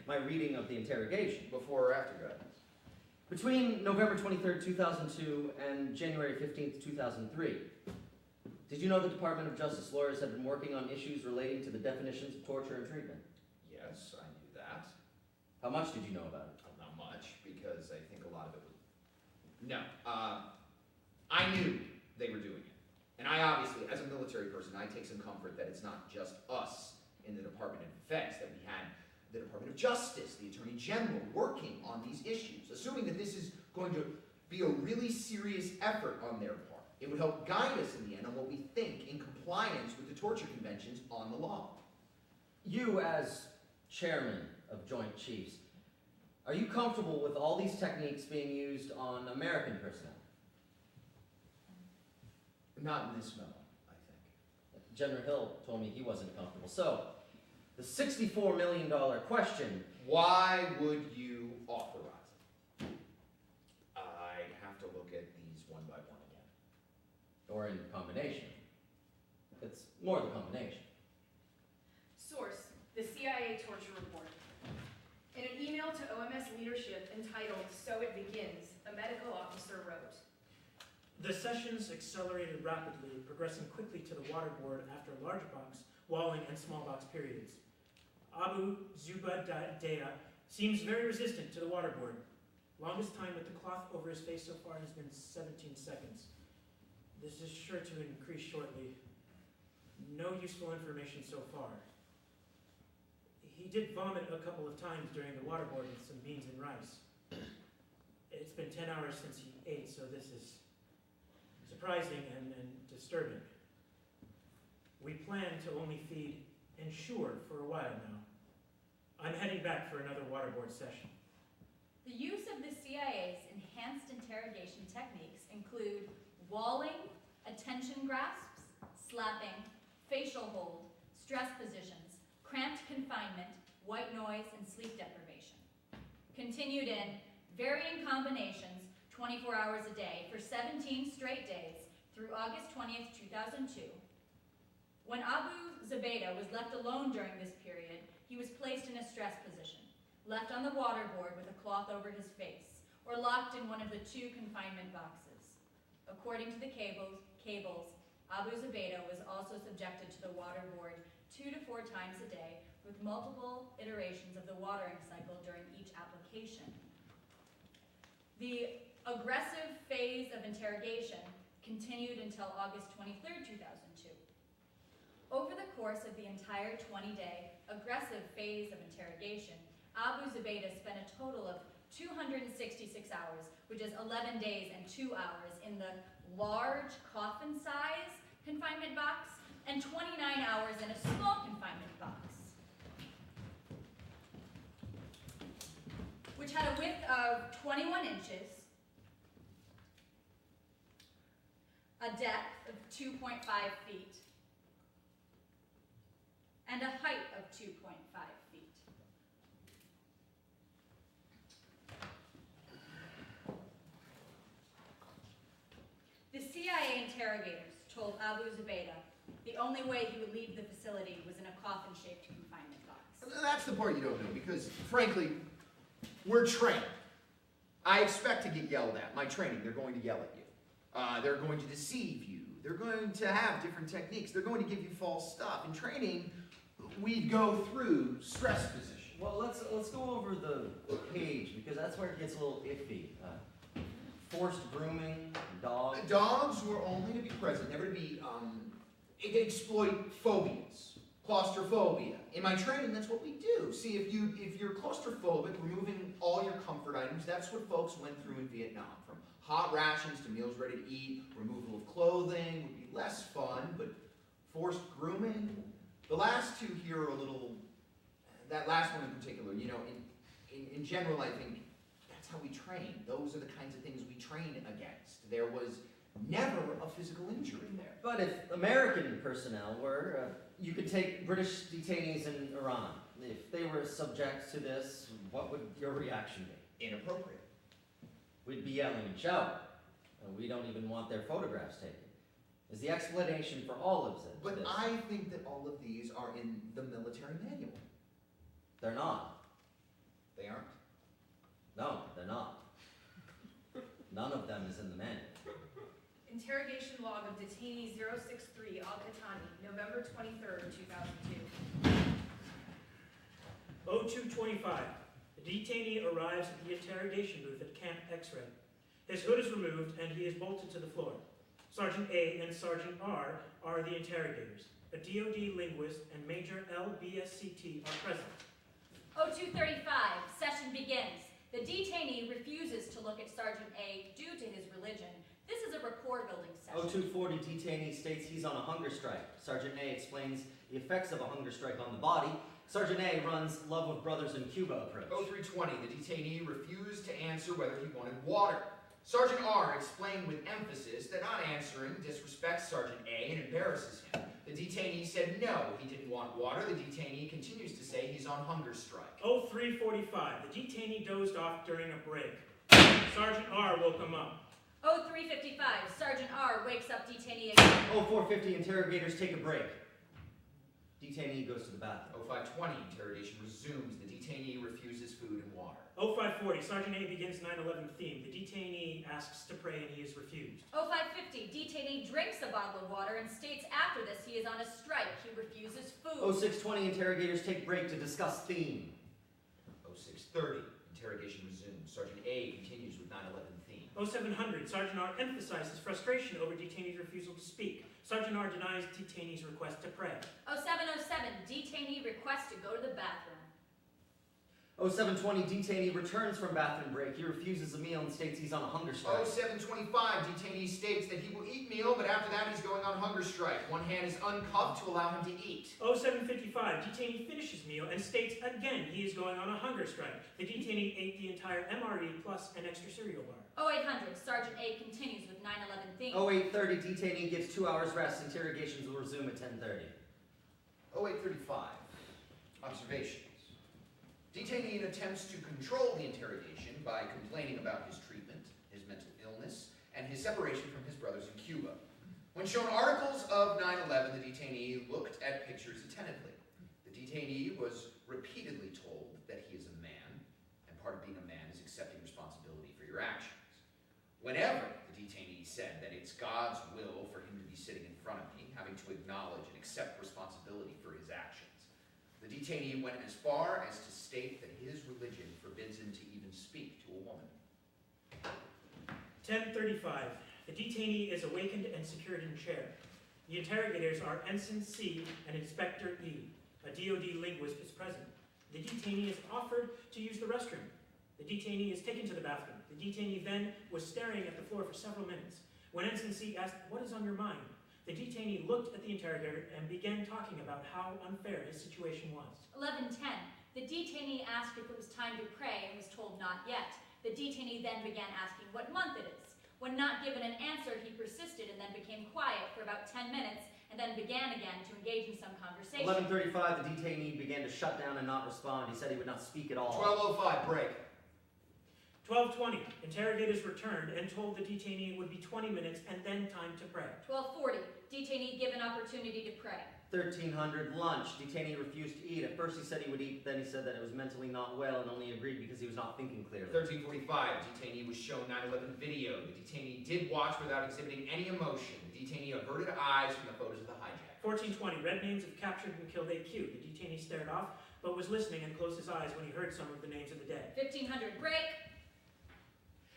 my reading of the interrogation. Before or after grad? Between November 23rd, 2002 and January 15th, 2003. Did you know the Department of Justice lawyers have been working on issues relating to the definitions of torture and treatment? Yes, I knew that. How much did you know about it? Not much, because I think a lot of it was... No, I knew they were doing it. And I obviously, as a military person, I take some comfort that it's not just us in the Department of Defense, that we had the Department of Justice, the Attorney General, working on these issues, assuming that this is going to be a really serious effort on their part. It would help guide us in the end on what we think in compliance with the torture conventions on the law. You, as chairman of Joint Chiefs, are you comfortable with all these techniques being used on American personnel? Not in this memo, I think. General Hill told me he wasn't comfortable. So, the $64 million question... Why would you authorize it? I'd have to look at these one by one again. Or in combination. It's more the combination. Source, the CIA torture report. In an email to OMS leadership entitled "So It Begins," a medical officer wrote, "The sessions accelerated rapidly, progressing quickly to the waterboard after large box, walling, and small box periods. Abu Zubaydah seems very resistant to the waterboard. Longest time with the cloth over his face so far has been 17 seconds. This is sure to increase shortly. No useful information so far. He did vomit a couple of times during the waterboard with some beans and rice. It's been 10 hours since he ate, so this is surprising and disturbing. We plan to only feed Ensure for a while now. I'm heading back for another waterboard session." The use of the CIA's enhanced interrogation techniques include walling, attention grasps, slapping, facial hold, stress positions, cramped confinement, white noise, and sleep deprivation. Continued in varying combinations, 24 hours a day for 17 straight days through August 20th, 2002. When Abu Zubaydah was left alone during this period, he was placed in a stress position, left on the waterboard with a cloth over his face, or locked in one of the 2 confinement boxes. According to the cables, Abu Zubaydah was also subjected to the waterboard 2 to 4 times a day with multiple iterations of the watering cycle during each application. The aggressive phase of interrogation continued until August 23rd, 2002. Over the course of the entire 20-day aggressive phase of interrogation, Abu Zubaydah spent a total of 266 hours, which is 11 days and 2 hours, in the large coffin-size confinement box and 29 hours in a small confinement box, which had a width of 21 inches, a depth of 2.5 feet, and a height of 2.5 feet. The CIA interrogators told Abu Zubaydah the only way he would leave the facility was in a coffin-shaped confinement box. That's the part you don't know, because, frankly, we're trained. I expect to get yelled at. My training, they're going to yell at you. They're going to deceive you. They're going to have different techniques. They're going to give you false stuff. In training, we go through stress position. Well, let's go over the page, because that's where it gets a little iffy. Forced grooming, dogs. Dogs were only to be present, never to be, it can exploit phobias, claustrophobia. In my training, that's what we do. See, if you're claustrophobic, removing all your comfort items, that's what folks went through in Vietnam. From hot rations to meals ready to eat, removal of clothing would be less fun, but forced grooming, the last 2 here are a little, that last one in particular, you know, in general, I think that's how we train. Those are the kinds of things we train against. There was never a physical injury there. But if American personnel were, you could take British detainees in Iran. If they were subject to this, what would your reaction be? Inappropriate. We'd be yelling and shouting. We don't even want their photographs taken. Is the explanation for all of this? But I think that all of these are in the military manual. They're not. Interrogation log of detainee 063 Al-Qatani, November 23rd, 2002. 0225. The detainee arrives at the interrogation booth at Camp X-Ray. His hood is removed and he is bolted to the floor. Sergeant A and Sergeant R are the interrogators. A DoD linguist and Major LBSCT are present. 0235, session begins. The detainee refuses to look at Sergeant A due to his religion. This is a rapport building session. 0240 detainee states he's on a hunger strike. Sergeant A explains the effects of a hunger strike on the body. Sergeant A runs Love with Brothers in Cuba approach. 0320, the detainee refused to answer whether he wanted water. Sergeant R explained with emphasis that not answering disrespects Sergeant A and embarrasses him. The detainee said no, he didn't want water. The detainee continues to say he's on hunger strike. 0345. The detainee dozed off during a break. Sergeant R woke him up. 0355, Sergeant R wakes up detainee again. 0450 interrogators take a break. Detainee goes to the bathroom. 0520, interrogation resumes. The detainee refuses food and water. 0540. Sergeant A begins 9/11 theme. The detainee asks to pray and he is refused. 0550, detainee drinks a bottle of water and states after this he is on a strike. He refuses food. 0620 interrogators take break to discuss theme. 0630, interrogation resumes. Sergeant A continues with 9/11 theme. 0700. Sergeant R emphasizes frustration over detainee's refusal to speak. Sergeant R denies detainee's request to pray. 0707, detainee requests to go to the bathroom. 0720 detainee returns from bathroom break. He refuses a meal and states he's on a hunger strike. 0725, detainee states that he will eat meal, but after that he's going on hunger strike. One hand is uncuffed to allow him to eat. 0755. Detainee finishes meal and states again he is going on a hunger strike. The detainee ate the entire MRE plus an extra cereal bar. 0800, Sergeant A continues with 9/11 theme. 0830 detainee gives 2 hours rest. Interrogations will resume at 10:30. 0835, observations. Detainee attempts to control the interrogation by complaining about his treatment, his mental illness, and his separation from his brothers in Cuba. When shown articles of 9/11, the detainee looked at pictures attentively. The detainee was repeatedly told that he is a man, and part of being a man is accepting responsibility for your actions. Whenever the detainee said that it's God's will for him to be sitting in front of me, having to acknowledge and accept responsibility for his actions, the detainee went as far as to state that his religion forbids him to even speak to a woman. 10:35. The detainee is awakened and secured in chair. The interrogators are Ensign C and Inspector E. A DoD linguist is present. The detainee is offered to use the restroom. The detainee is taken to the bathroom. The detainee then was staring at the floor for several minutes. When Ensign C asked, "What is on your mind?" the detainee looked at the interrogator and began talking about how unfair his situation was. 11:10, the detainee asked if it was time to pray and was told not yet. The detainee then began asking what month it is. When not given an answer, he persisted and then became quiet for about 10 minutes and then began again to engage in some conversation. 11:35 the detainee began to shut down and not respond. He said he would not speak at all. 12:05, break. 12:20. Interrogators returned and told the detainee it would be 20 minutes and then time to pray. 12:40, detainee given opportunity to pray. 1300 lunch. Detainee refused to eat. At first he said he would eat, then he said that it was mentally not well and only agreed because he was not thinking clearly. 1345, detainee was shown 9/11 video. The detainee did watch without exhibiting any emotion. The detainee averted eyes from the photos of the hijack. 14:20. Red names of captured and killed AQ. The detainee stared off, but was listening and closed his eyes when he heard some of the names of the dead. 1500, break.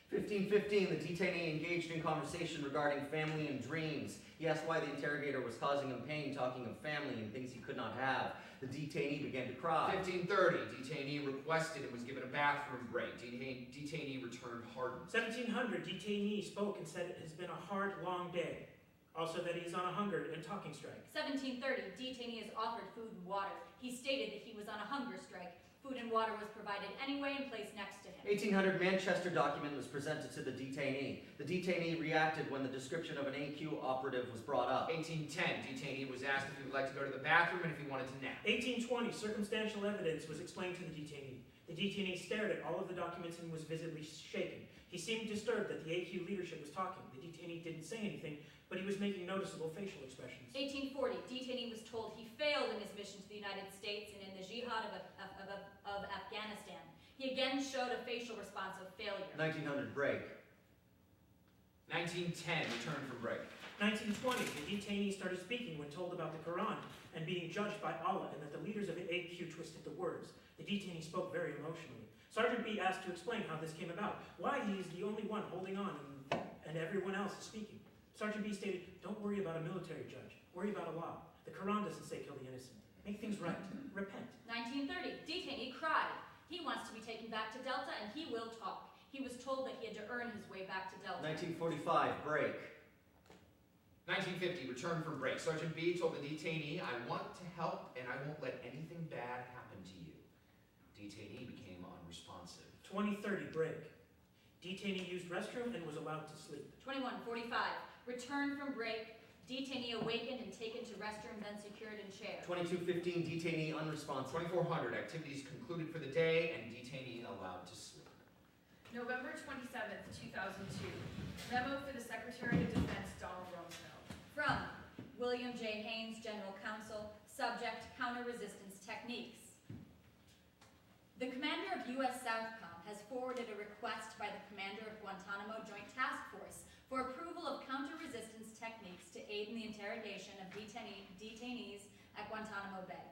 1515, the detainee engaged in conversation regarding family and dreams. He asked why the interrogator was causing him pain, talking of family and things he could not have. The detainee began to cry. 1530, detainee requested and was given a bathroom break. Detainee returned hardened. 1700, detainee spoke and said it has been a hard, long day. Also that he is on a hunger and talking strike. 1730, detainee is offered food and water. He stated that he was on a hunger strike. Food and water was provided anyway and placed next to him. 1800 Manchester document was presented to the detainee. The detainee reacted when the description of an AQ operative was brought up. 1810, detainee was asked if he would like to go to the bathroom and if he wanted to nap. 1820, circumstantial evidence was explained to the detainee. The detainee stared at all of the documents and was visibly shaken. He seemed disturbed that the AQ leadership was talking. The detainee didn't say anything, but he was making noticeable facial expressions. 1840, detainee was told he failed in his mission to the United States and in the jihad of Afghanistan. He again showed a facial response of failure. 1900 break. 1910, return from break. 1920, the detainee started speaking when told about the Quran and being judged by Allah, and that the leaders of AQ twisted the words. The detainee spoke very emotionally. Sergeant B asked to explain how this came about, why he is the only one holding on and everyone else is speaking. Sergeant B stated, "Don't worry about a military judge. Worry about Allah. The Quran doesn't say kill the innocent. Make things right. Repent." 1930, detainee cried. He wants to be taken back to Delta and he will talk. He was told that he had to earn his way back to Delta. 1945, break. 1950, return from break. Sergeant B told the detainee, "I want to help and I won't let anything bad happen to you." Detainee became unresponsive. 2030, break. Detainee used restroom and was allowed to sleep. 2145, return from break. Detainee awakened and taken to restroom, then secured in chair. 2215, detainee unresponsive. 2400, activities concluded for the day and detainee allowed to sleep. November 27th, 2002. Memo for the Secretary of Defense, Donald Rumsfeld. From William J. Haynes, General Counsel, subject counter-resistance techniques. The commander of U.S. Southcom has forwarded a request by the commander of Guantanamo Joint Task Force for approval of counter-resistance techniques to aid in the interrogation of detainees at Guantanamo Bay.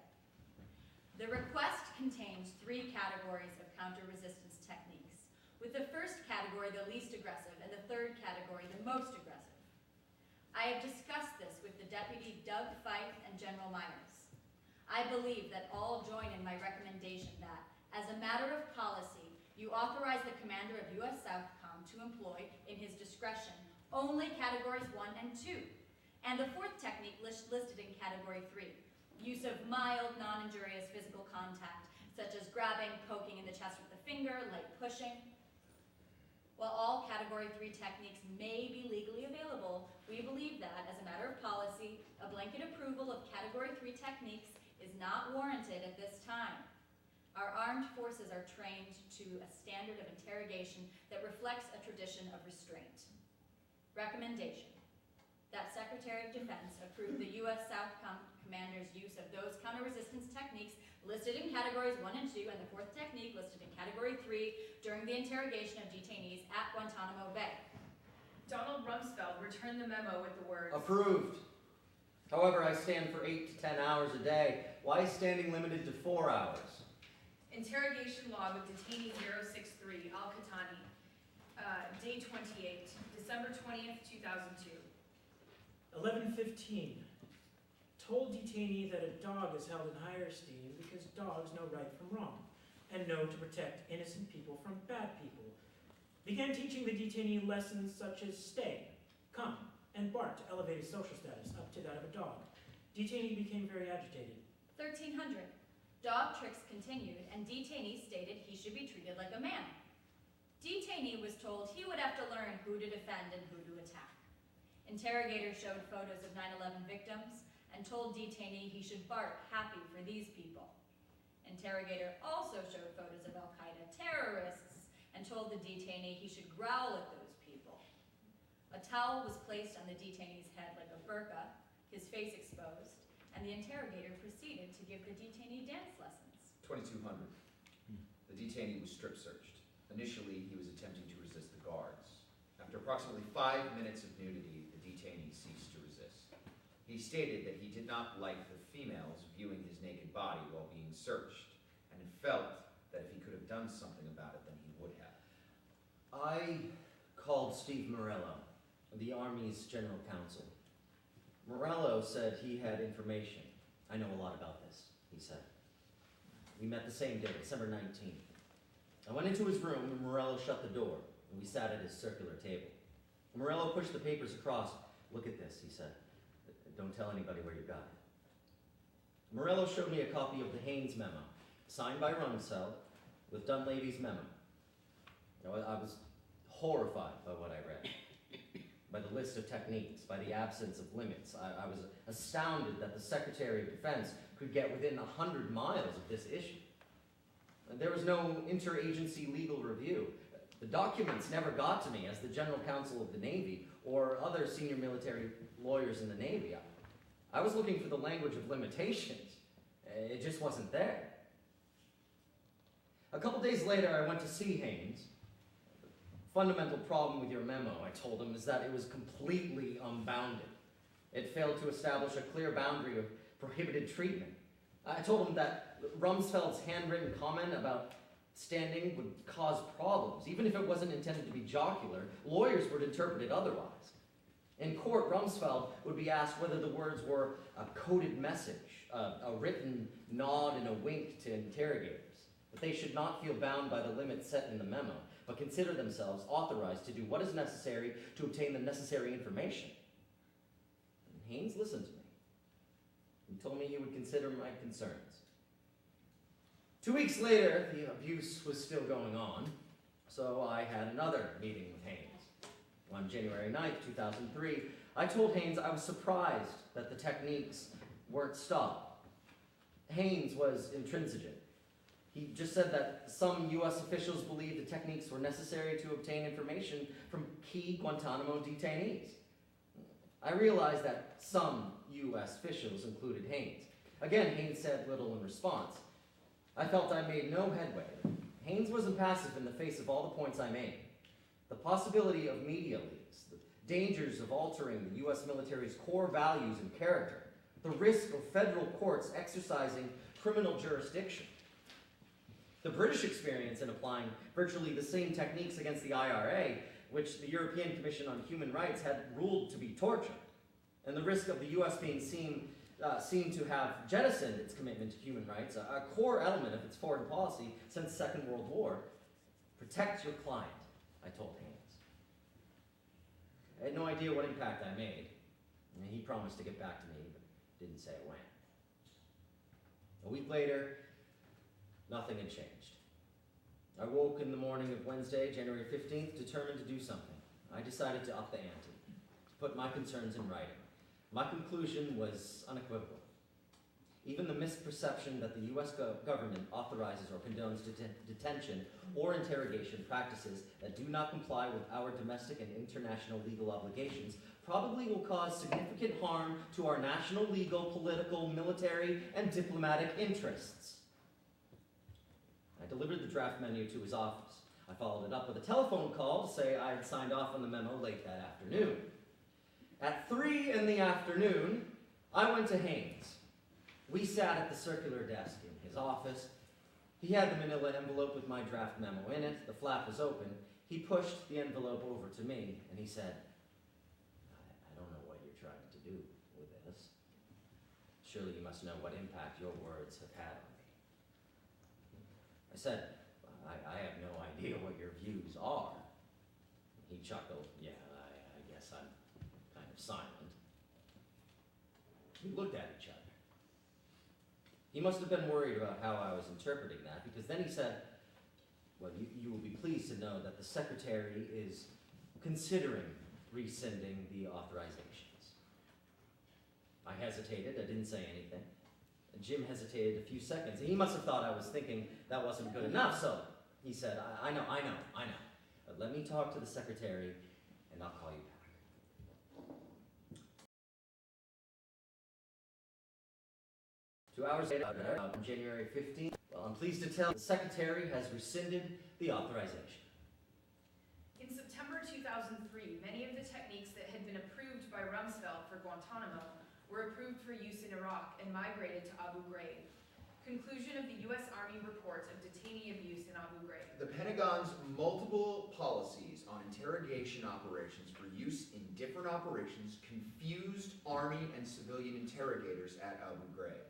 The request contains 3 categories of counter-resistance techniques, with the first category the least aggressive and the third category the most aggressive. I have discussed this with the Deputy Doug Fife and General Myers. I believe that all join in my recommendation that, as a matter of policy, you authorize the commander of U.S. Southcom to employ, in his discretion, only categories 1 and 2, and the fourth technique listed in category 3, use of mild, non-injurious physical contact, such as grabbing, poking in the chest with the finger, light pushing. While all category 3 techniques may be legally available, we believe that, as a matter of policy, a blanket approval of category 3 techniques is not warranted at this time. Our armed forces are trained to a standard of interrogation that reflects a tradition of restraint. Recommendation: that Secretary of Defense approve the U.S. Southcom commander's use of those counter-resistance techniques listed in categories 1 and 2 and the fourth technique listed in category 3 during the interrogation of detainees at Guantanamo Bay. Donald Rumsfeld returned the memo with the words, Approved. However, I stand for 8 to 10 hours a day. Why is standing limited to 4 hours? interrogation log of detainee 063, Al-Qatani, day 28, December 20th, 2002. 1115. Told detainee that a dog is held in higher esteem because dogs know right from wrong and know to protect innocent people from bad people. Began teaching the detainee lessons such as stay, come, and bark to elevate his social status up to that of a dog. Detainee became very agitated. 1300. Dog tricks continued, and detainee stated he should be treated like a man. Detainee was told he would have to learn who to defend and who to attack. Interrogator showed photos of 9/11 victims and told detainee he should bark happy for these people. Interrogator also showed photos of Al-Qaeda terrorists and told the detainee he should growl at those people. A towel was placed on the detainee's head like a burqa, his face exposed, and the interrogator proceeded to give the detainee dance lessons. 2200. The detainee was strip searched. Initially, he was attempting to resist the guards. After approximately 5 minutes of nudity, the detainee ceased to resist. He stated that he did not like the females viewing his naked body while being searched, and felt that if he could have done something about it, then he would have. I called Steve Morello, the Army's General Counsel. Morello said he had information. I know a lot about this, he said. We met the same day, December 19th. I went into his room and Morello shut the door, and we sat at his circular table. Morello pushed the papers across. Look at this, he said. Don't tell anybody where you got it. Morello showed me a copy of the Haynes memo, signed by Rumsfeld, with Dunleavy's memo. I was horrified by what I read, by the list of techniques, by the absence of limits. I was astounded that the Secretary of Defense could get within 100 miles of this issue. There was no interagency legal review. The documents never got to me as the General Counsel of the Navy or other senior military lawyers in the Navy. I was looking for the language of limitations. It just wasn't there. A couple days later, I went to see Haynes. fundamental problem with your memo, I told him, is that it was completely unbounded. It failed to establish a clear boundary of prohibited treatment. I told him that Rumsfeld's handwritten comment about standing would cause problems. Even if it wasn't intended to be jocular, lawyers would interpret it otherwise. In court, Rumsfeld would be asked whether the words were a coded message, a written nod and a wink to interrogators, that they should not feel bound by the limits set in the memo, but consider themselves authorized to do what is necessary to obtain the necessary information. And Haynes listened to me. He told me he would consider my concerns. 2 weeks later, the abuse was still going on, so I had another meeting with Haynes. On January 9th, 2003, I told Haynes I was surprised that the techniques weren't stopped. Haynes was intransigent. He just said that some U.S. officials believed the techniques were necessary to obtain information from key Guantanamo detainees. I realized that some U.S. officials included Haynes. Again, Haynes said little in response. I felt I made no headway. Haynes was impassive in the face of all the points I made. The possibility of media leaks, the dangers of altering the U.S. military's core values and character, the risk of federal courts exercising criminal jurisdiction. The British experience in applying virtually the same techniques against the IRA, which the European Commission on Human Rights had ruled to be torture, and the risk of the U.S. being seen to have jettisoned its commitment to human rights, a core element of its foreign policy since the Second World War. Protect your client, I told Haynes. I had no idea what impact I made, and he promised to get back to me, but didn't say when. A week later, nothing had changed. I woke in the morning of Wednesday, January 15th, determined to do something. I decided to up the ante, to put my concerns in writing. My conclusion was unequivocal. Even the misperception that the U.S. government authorizes or condones detention or interrogation practices that do not comply with our domestic and international legal obligations probably will cause significant harm to our national legal, political, military, and diplomatic interests. I delivered the draft menu to his office. I followed it up with a telephone call to say I had signed off on the memo late that afternoon. At 3 in the afternoon, I went to Haynes. We sat at the circular desk in his office. He had the manila envelope with my draft memo in it. The flap was open. He pushed the envelope over to me, and he said, I don't know what you're trying to do with this. Surely you must know what impact your words have had on me. I said, I have no idea what your views are. He chuckled. Yeah, I guess I'm kind of silent. We looked at each other. He must have been worried about how I was interpreting that, because then he said, well, you will be pleased to know that the Secretary is considering rescinding the authorizations. I hesitated. I didn't say anything. Jim hesitated a few seconds. He must have thought I was thinking that wasn't good enough, so he said, I know. Let me talk to the Secretary, and I'll call you back. 2 hours later, on January 15th, well, I'm pleased to tell the Secretary has rescinded the authorization. In September 2003, many of the techniques that had been approved by Rumsfeld for Guantanamo were approved for use in Iraq and migrated to Abu Ghraib. Conclusion of the U.S. Army report of detainee abuse in Abu Ghraib. The Pentagon's multiple policies on interrogation operations for use in different operations confused Army and civilian interrogators at Abu Ghraib.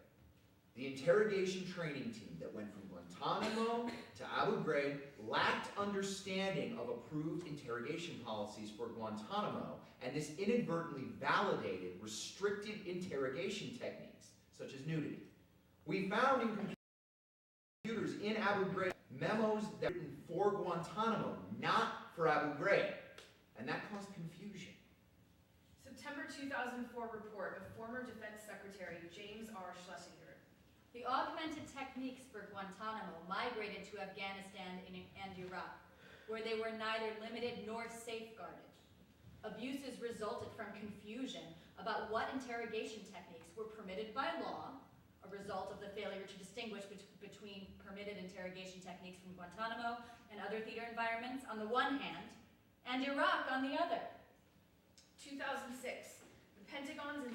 The interrogation training team that went from Guantanamo to Abu Ghraib lacked understanding of approved interrogation policies for Guantanamo, and this inadvertently validated restricted interrogation techniques, such as nudity. We found in computers in Abu Ghraib memos that were written for Guantanamo, not for Abu Ghraib, and that caused confusion. September 2004 report of former Defense Secretary James R. Schlesinger. The augmented techniques for Guantanamo migrated to Afghanistan and Iraq, where they were neither limited nor safeguarded. Abuses resulted from confusion about what interrogation techniques were permitted by law, a result of the failure to distinguish between permitted interrogation techniques from Guantanamo and other theater environments on the one hand, And Iraq on the other. 2006, the Pentagon's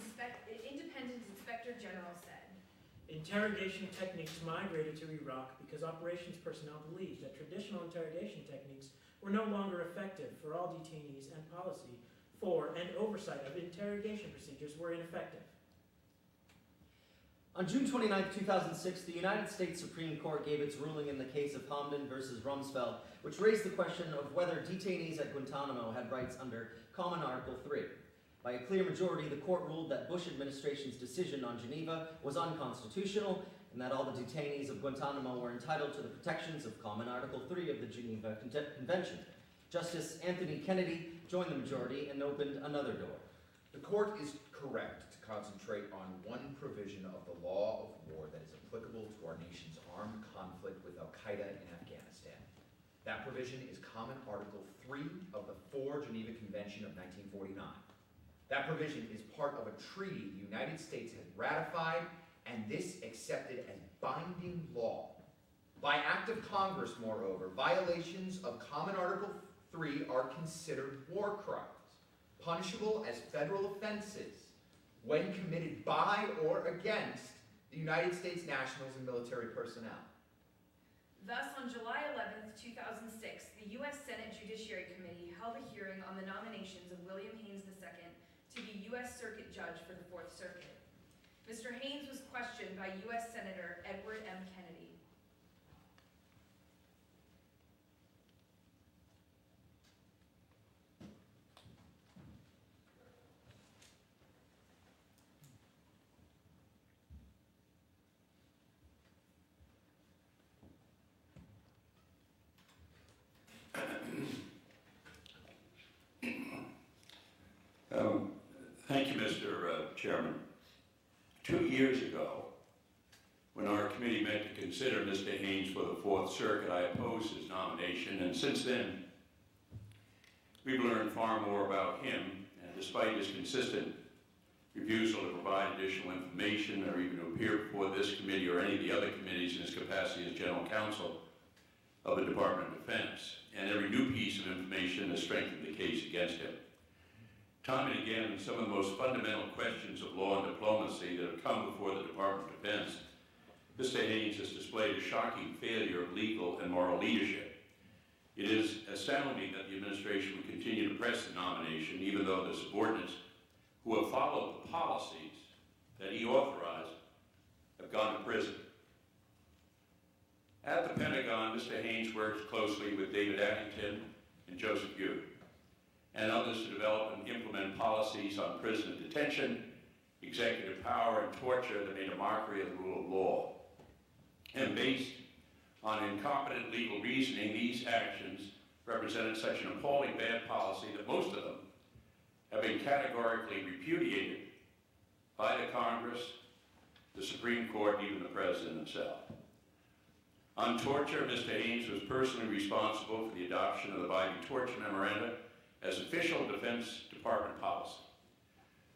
independent inspector general said, interrogation techniques migrated to Iraq because operations personnel believed that traditional interrogation techniques were no longer effective for all detainees and policy for and oversight of interrogation procedures were ineffective. On June 29, 2006, the United States Supreme Court gave its ruling in the case of Hamdan versus Rumsfeld, which raised the question of whether detainees at Guantanamo had rights under Common Article 3. By a clear majority, the court ruled that Bush administration's decision on Geneva was unconstitutional and that all the detainees of Guantanamo were entitled to the protections of Common Article 3 of the Geneva Convention. Justice Anthony Kennedy joined the majority and opened another door. The court is correct to concentrate on one provision of the law of war that is applicable to our nation's armed conflict with Al-Qaeda in Afghanistan. That provision is Common Article 3 of the Geneva Convention of 1949. That provision is part of a treaty the United States has ratified and this accepted as binding law. By act of Congress, moreover, violations of Common Article 3 are considered war crimes, punishable as federal offenses when committed by or against the United States nationals and military personnel. Thus, on July 11, 2006, the U.S. Senate Judiciary Committee held a hearing on the nominations of William Haynes II to be U.S. Circuit Judge for the Fourth Circuit. Mr. Haynes was questioned by U.S. Senator Edward M. Kennedy. Thank you, Mr. Chairman. 2 years ago, when our committee met to consider Mr. Haynes for the Fourth Circuit, I opposed his nomination, and since then, we've learned far more about him, and despite his consistent refusal to provide additional information or even to appear before this committee or any of the other committees in his capacity as General Counsel of the Department of Defense, and every new piece of information has strengthened the case against him. Time and again, some of the most fundamental questions of law and diplomacy that have come before the Department of Defense, Mr. Haynes has displayed a shocking failure of legal and moral leadership. It is astounding that the administration would continue to press the nomination, even though the subordinates who have followed the policies that he authorized have gone to prison. At the Pentagon, Mr. Haynes works closely with David Addington and Joseph Yu and others to develop and implement policies on prison detention, executive power, and torture that made a mockery of the rule of law. And based on incompetent legal reasoning, these actions represented such an appalling bad policy that most of them have been categorically repudiated by the Congress, the Supreme Court, and even the President himself. On torture, Mr. Haynes was personally responsible for the adoption of the Biden torture memoranda as official Defense Department policy.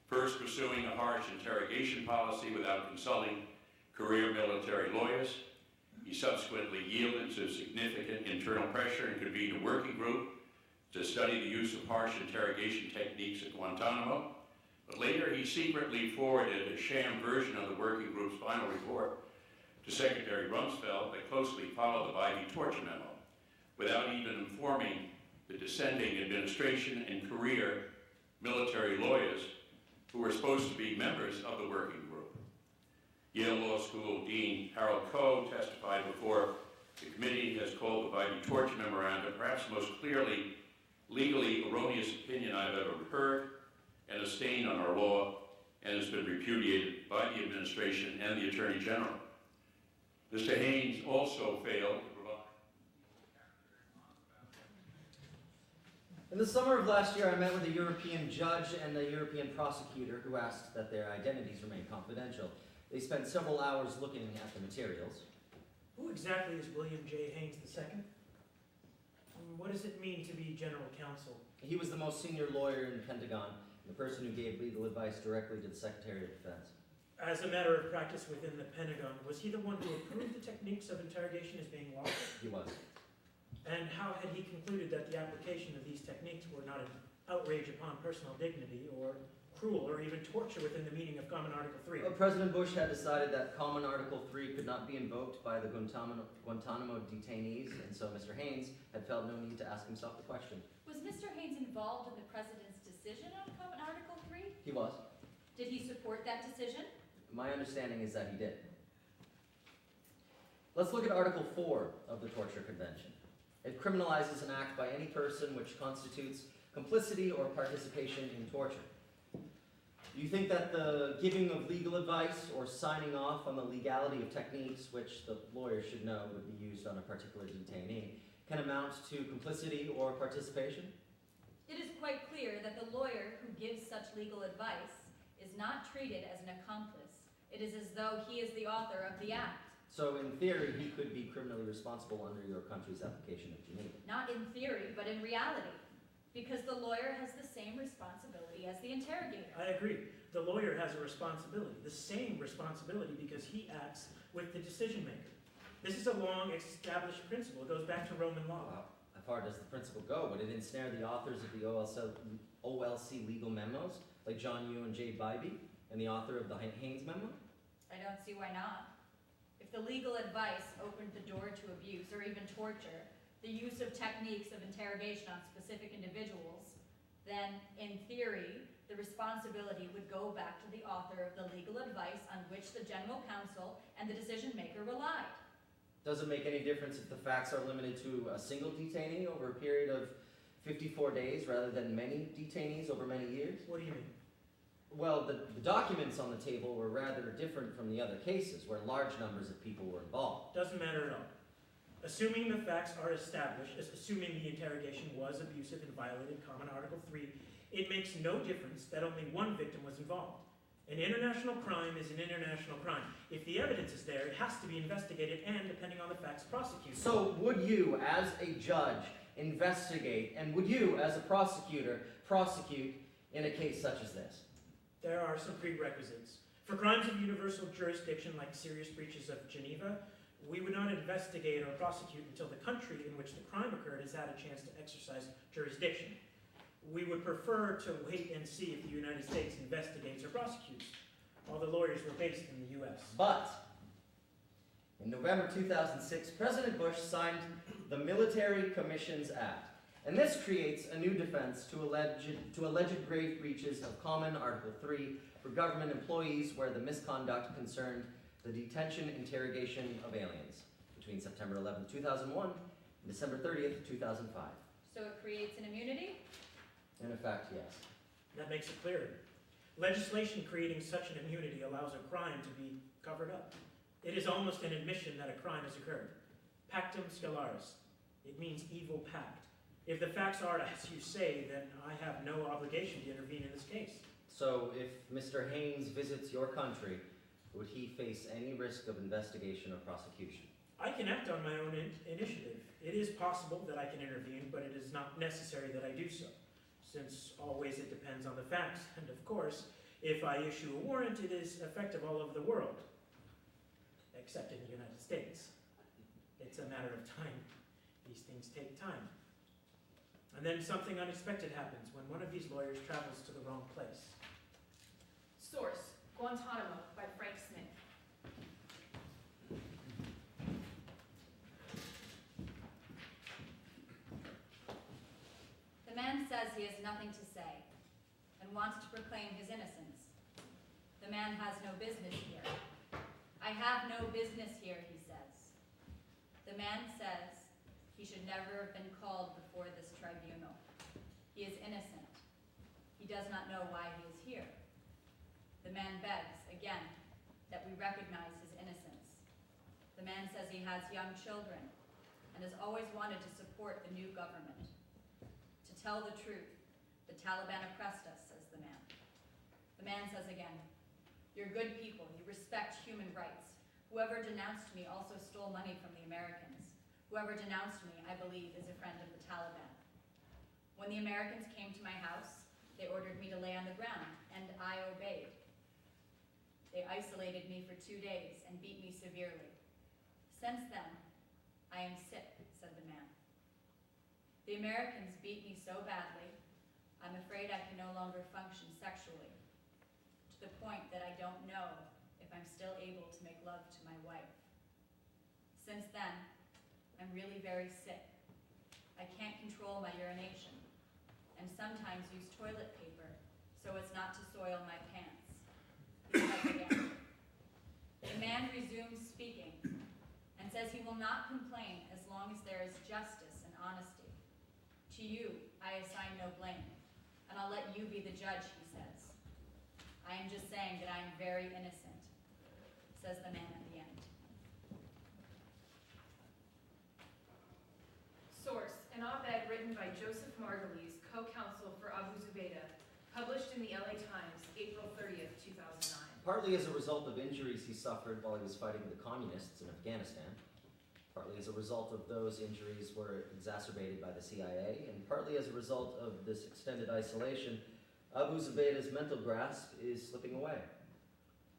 First pursuing a harsh interrogation policy without consulting career military lawyers, he subsequently yielded to significant internal pressure and convened a working group to study the use of harsh interrogation techniques at Guantanamo, but later he secretly forwarded a sham version of the working group's final report to Secretary Rumsfeld that closely followed the Biden torture memo, without even informing the dissenting administration and career military lawyers who were supposed to be members of the working group. Yale Law School Dean Harold Coe testified before the committee has called the Biden torture memoranda perhaps the most clearly legally erroneous opinion I've ever heard, and a stain on our law, and has been repudiated by the administration and the Attorney General. Mr. Haynes also failed to provide. In the summer of last year, I met with a European judge and a European prosecutor who asked that their identities remain confidential. They spent several hours looking at the materials. Who exactly is William J. Haynes II? What does it mean to be General Counsel? He was the most senior lawyer in the Pentagon, the person who gave legal advice directly to the Secretary of Defense. As a matter of practice within the Pentagon, was he the one who approved the techniques of interrogation as being lawful? He was. And how how had he concluded that the application of these techniques were not an outrage upon personal dignity, or cruel, or even torture within the meaning of Common Article 3? President Bush had decided that Common Article 3 could not be invoked by the Guantanamo detainees, and so Mr. Haynes had felt no need to ask himself the question. Was Mr. Haynes involved in the President's decision on Common Article 3? He was. Did he support that decision? My understanding is that he did. Let's look at Article 4 of the Torture Convention. It criminalizes an act by any person which constitutes complicity or participation in torture. Do you think that the giving of legal advice or signing off on the legality of techniques which the lawyer should know would be used on a particular detainee can amount to complicity or participation? It is quite clear that the lawyer who gives such legal advice is not treated as an accomplice. It is as though he is the author of the act. So in theory, he could be criminally responsible under your country's application of Geneva. Not in theory, but in reality. Because the lawyer has the same responsibility as the interrogator. I agree. The lawyer has a responsibility, the same responsibility, because he acts with the decision maker. This is a long established principle. It goes back to Roman law. Wow. How far does the principle go? Would it ensnare the authors of the OLC legal memos, like John Yoo and Jay Bybee, and the author of the Haynes memo? I don't see why not. If the legal advice opened the door to abuse or even torture, the use of techniques of interrogation on specific individuals, then, in theory, the responsibility would go back to the author of the legal advice on which the general counsel and the decision maker relied. Does it make any difference if the facts are limited to a single detainee over a period of 54 days rather than many detainees over many years? What do you mean? Well, the documents on the table were rather different from the other cases where large numbers of people were involved. Doesn't matter at all. Assuming the facts are established, assuming the interrogation was abusive and violated Common Article 3, it makes no difference that only one victim was involved. An international crime is an international crime. If the evidence is there, it has to be investigated and, depending on the facts, prosecuted. So would you, as a judge, investigate, and would you, as a prosecutor, prosecute in a case such as this? There are some prerequisites. For crimes of universal jurisdiction, like serious breaches of Geneva, we would not investigate or prosecute until the country in which the crime occurred has had a chance to exercise jurisdiction. We would prefer to wait and see if the United States investigates or prosecutes. All the lawyers were based in the U.S. But in November 2006, President Bush signed the Military Commissions Act. And this creates a new defense to alleged grave breaches of Common Article 3 for government employees where the misconduct concerned the detention interrogation of aliens between September 11, 2001 and December 30th, 2005. So it creates an immunity? In effect, yes. That makes it clearer. Legislation creating such an immunity allows a crime to be covered up. It is almost an admission that a crime has occurred. Pactum sceleris. It means evil pact. If the facts are as you say, then I have no obligation to intervene in this case. So if Mr. Haynes visits your country, would he face any risk of investigation or prosecution? I can act on my own initiative. It is possible that I can intervene, but it is not necessary that I do so, since always it depends on the facts. And of course, if I issue a warrant, it is effective all over the world, except in the United States. It's a matter of time. These things take time. And then something unexpected happens when one of these lawyers travels to the wrong place. Source: Guantanamo by Frank Smith. The man says he has nothing to say and wants to proclaim his innocence. The man has no business here. I have no business here, he says. The man says he should never have been called before this tribunal. He is innocent. He does not know why he is here. The man begs, again, that we recognize his innocence. The man says he has young children and has always wanted to support the new government. To tell the truth, the Taliban oppressed us, says the man. The man says again, you're good people, you respect human rights. Whoever denounced me also stole money from the Americans. Whoever denounced me, I believe, is a friend of the Taliban. When the Americans came to my house, they ordered me to lay on the ground, and I obeyed. They isolated me for 2 days and beat me severely. Since then, I am sick, said the man. The Americans beat me so badly, I'm afraid I can no longer function sexually, to the point that I don't know if I'm still able to make love to my wife. Since then, I'm really very sick. I can't control my urination, and sometimes use toilet paper so as not to soil my pants. He says again. The man resumes speaking and says he will not complain as long as there is justice and honesty. To you, I assign no blame, and I'll let you be the judge, he says. I am just saying that I am very innocent, says the man at the end. Source, an op-ed written by Joseph Margulies, co-counsel for Abu Zubaydah, published in the LA Times, April 30th, 2009. Partly as a result of injuries he suffered while he was fighting the communists in Afghanistan, partly as a result of those injuries were exacerbated by the CIA, and partly as a result of this extended isolation, Abu Zubaydah's mental grasp is slipping away.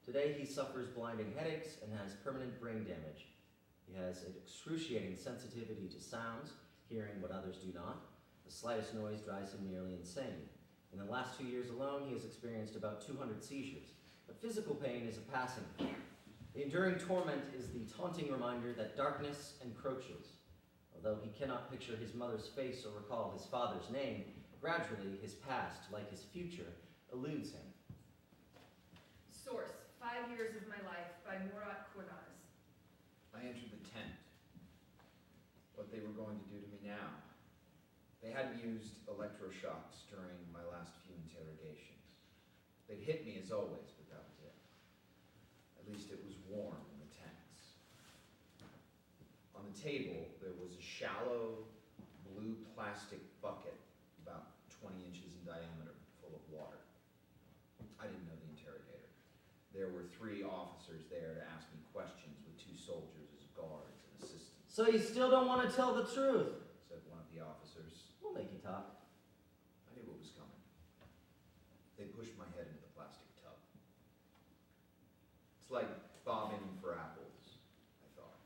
Today he suffers blinding headaches and has permanent brain damage. He has an excruciating sensitivity to sounds, hearing what others do not. The slightest noise drives him nearly insane. In the last 2 years alone, he has experienced about 200 seizures. But physical pain is a passing thing. The enduring torment is the taunting reminder that darkness encroaches. Although he cannot picture his mother's face or recall his father's name, gradually his past, like his future, eludes him. Source, 5 Years of My Life by Murat Kurnaz. I entered the tent. What they were going to do to me now. They hadn't used electroshocks during my last few interrogations. They'd hit me as always, but that was it. At least it was warm in the tents. On the table, there was a shallow blue plastic bucket about 20 inches in diameter, full of water. I didn't know the interrogator. There were 3 officers there to ask me questions with 2 soldiers as guards and assistants. So you still don't want to tell the truth? Said one of the officers. We'll make you talk. I knew what was coming. They pushed my head into the plastic tub. It's like bobbing for apples, I thought.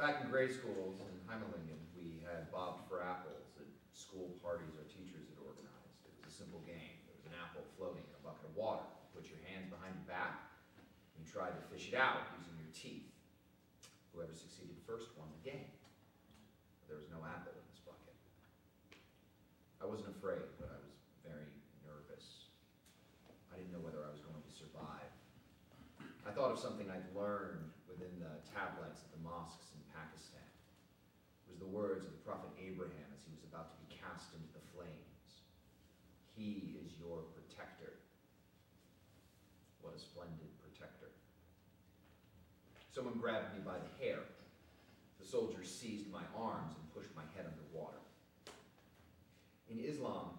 Back in grade schools in Heimelingen, we had bobbed for apples at school parties our teachers had organized. It was a simple game. There was an apple floating in a bucket of water. You put your hands behind your back, and you tried to fish it out using your teeth. Whoever succeeded first won the game. But there was no apple in this bucket. I wasn't afraid, but I was very nervous. I didn't know whether I was going to survive. I thought of something I'd learned within the tablets at the mosques in Pakistan. It was the words of the Prophet Abraham as he was about to be cast into the flames. He is your protector. What a splendid protector. Someone grabbed me by the hair. The soldier seized my arms and pushed my head underwater. In Islam,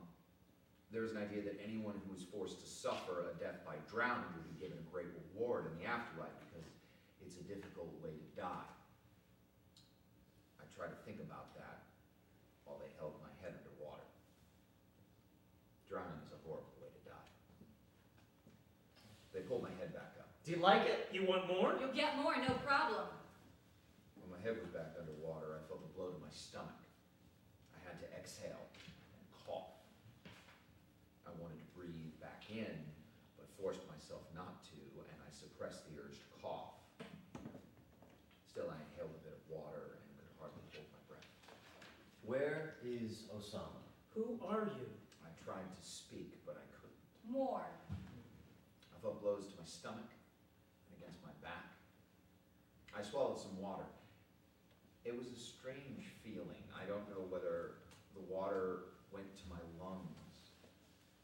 there is an idea that anyone who is forced to suffer a death by drowning will be given a great reward in the afterlife because it's a difficult way to die. I tried to think about that while they held my head underwater. Drowning is a horrible way to die. They pulled my head back up. Do you like it? You want more? You'll get more, no problem. When my head was back underwater, I felt a blow to my stomach. I had to exhale and cough. I wanted to breathe back in, but forced myself not to, and I suppressed the urge to cough. Still, I inhaled a bit of water and could hardly hold my breath. Where is Osama? Who are you? I tried to speak, but I couldn't. More. I felt blows to my stomach and against my back. I swallowed some water. It was a strange feeling. I don't know whether the water went to my lungs.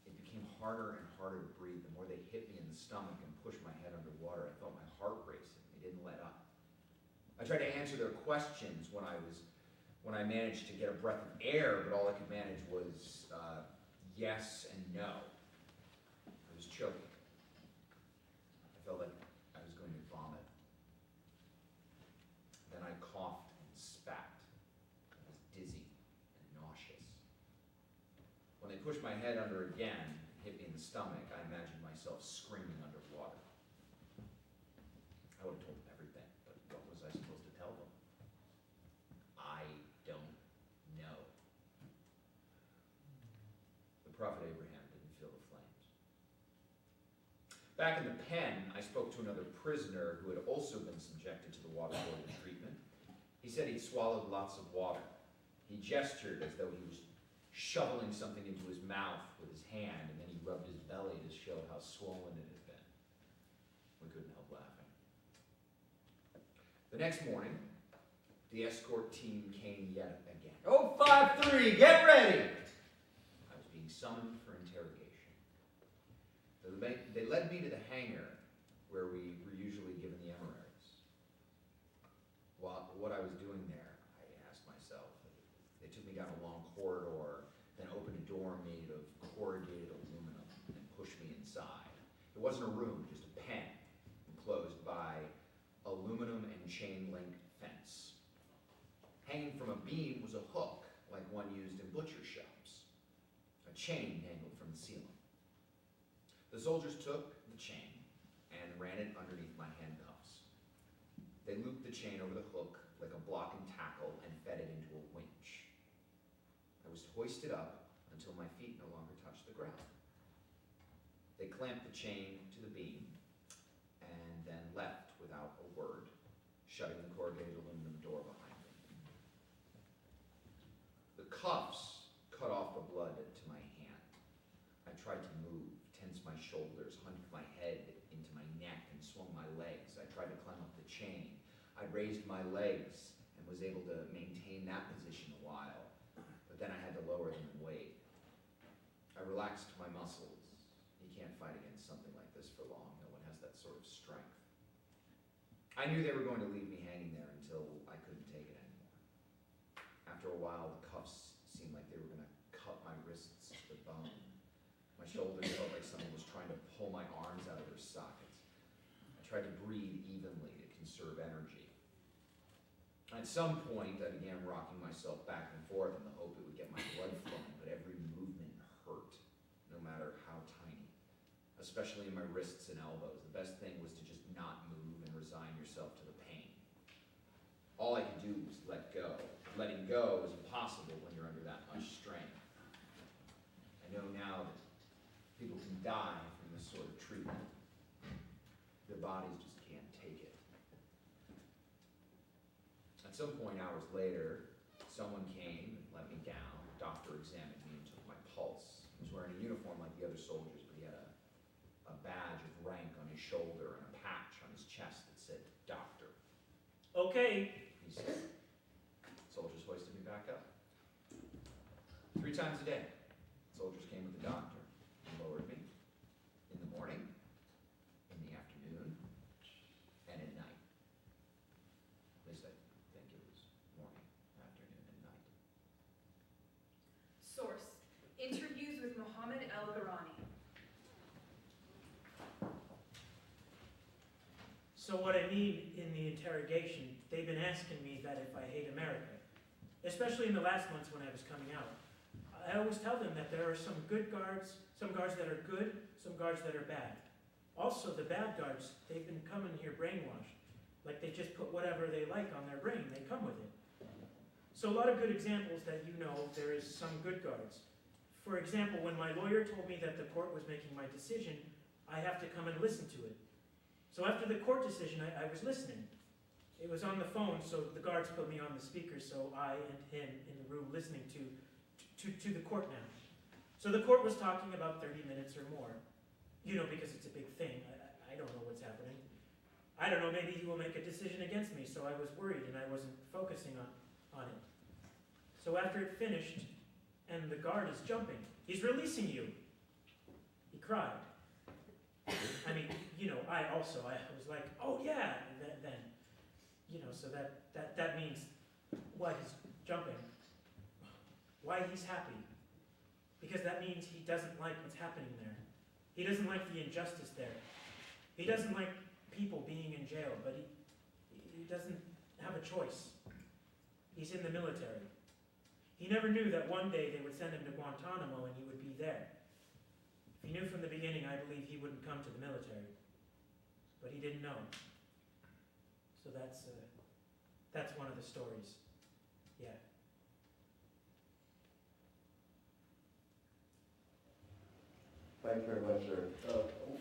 It became harder and harder to breathe. The more they hit me in the stomach and pushed my head underwater, I felt my heart racing. It didn't let up. I tried to answer their questions when I managed to get a breath of air, but all I could manage was yes and no. I was choking. I felt like I was going to vomit. Then I coughed and spat. I was dizzy and nauseous. When they pushed my head under again, hit me in the stomach, I imagined myself screaming underwater. I would have told them everything, but what was I supposed to tell them? I don't know. Back in the pen, I spoke to another prisoner who had also been subjected to the waterboarding treatment. He said he'd swallowed lots of water. He gestured as though he was shoveling something into his mouth with his hand, and then he rubbed his belly to show how swollen it had been. We couldn't help laughing. The next morning, the escort team came yet again. Oh, 5-3, get ready! I was being summoned for interrogation. They led me to the hangar where we were usually given the emeries. What I was doing there, I asked myself. They took me down a long corridor, then opened a door made of corrugated aluminum and pushed me inside. It wasn't a room, just a pen, enclosed by aluminum and chain link fence. Hanging from a beam was a hook, like one used in butcher shops. A chain dangled from the ceiling. The soldiers took the chain and ran it underneath my handcuffs. They looped the chain over the hook like a block and tackle and fed it into a winch. I was hoisted up until my feet no longer touched the ground. They clamped the chain to the beam and then left without a word, shutting the corrugated aluminum door behind me. The cuffs cut off the blood to my hand. I tried to move, tensed my shoulders, hunched my head into my neck, and swung my legs. I tried to climb up the chain. I raised my legs and was able to maintain that position a while, but then I had to lower them and wait. I relaxed my muscles. You can't fight against something like this for long. No one has that sort of strength. I knew they were going to leave me hanging there until I couldn't take it anymore. After a while, the cuffs seemed like they were going to cut my wrists to the bone. My shoulders felt like someone was trying to pull my arms out of their sockets. I tried to breathe evenly to conserve energy. At some point, I began rocking myself back and forth in the hope it would get my blood flowing, but every movement hurt, no matter how tiny, especially in my wrists and elbows. The best thing was to just not move and resign yourself to the pain. All I could do was let go. Letting go is impossible when you're under that much strain. I know now that people can die from this sort of treatment. Their bodies just can't take it. At some point, hours later, someone came and let me down. The doctor examined me and took my pulse. He was wearing a uniform like the other soldiers, but he had a badge of rank on his shoulder and a patch on his chest that said, "Doctor." Okay. He said. Soldiers hoisted me back up. 3 times a day, soldiers came with the doctor and lowered me in the morning, in the afternoon, and at night. At least I think it was morning, afternoon, and night. Source: Interviews with Mohammed El-Irani. So what I mean in the interrogation, they've been asking me that if I hate America, especially in the last months when I was coming out. I always tell them that there are some good guards, some guards that are good, some guards that are bad. Also, the bad guards, they've been coming here brainwashed. Like they just put whatever they like on their brain, they come with it. So a lot of good examples that you know, there is some good guards. For example, when my lawyer told me that the court was making my decision, I have to come and listen to it. So after the court decision, I was listening. It was on the phone, so the guards put me on the speaker, so I and him in the room listening to the court now. So the court was talking about 30 minutes or more. You know, because it's a big thing. I don't know what's happening. I don't know, maybe he will make a decision against me, so I was worried and I wasn't focusing on it. So after it finished, and the guard is jumping, "He's releasing you." He cried. I mean, you know, I was like, "Oh yeah," and then, you know, so that means why he's jumping, why he's happy, because that means he doesn't like what's happening there. He doesn't like the injustice there. He doesn't like people being in jail, but he doesn't have a choice. He's in the military. He never knew that one day they would send him to Guantanamo and he would be there. If he knew from the beginning, I believe he wouldn't come to the military. But he didn't know. So that's one of the stories. Yeah. Thanks very much, sir.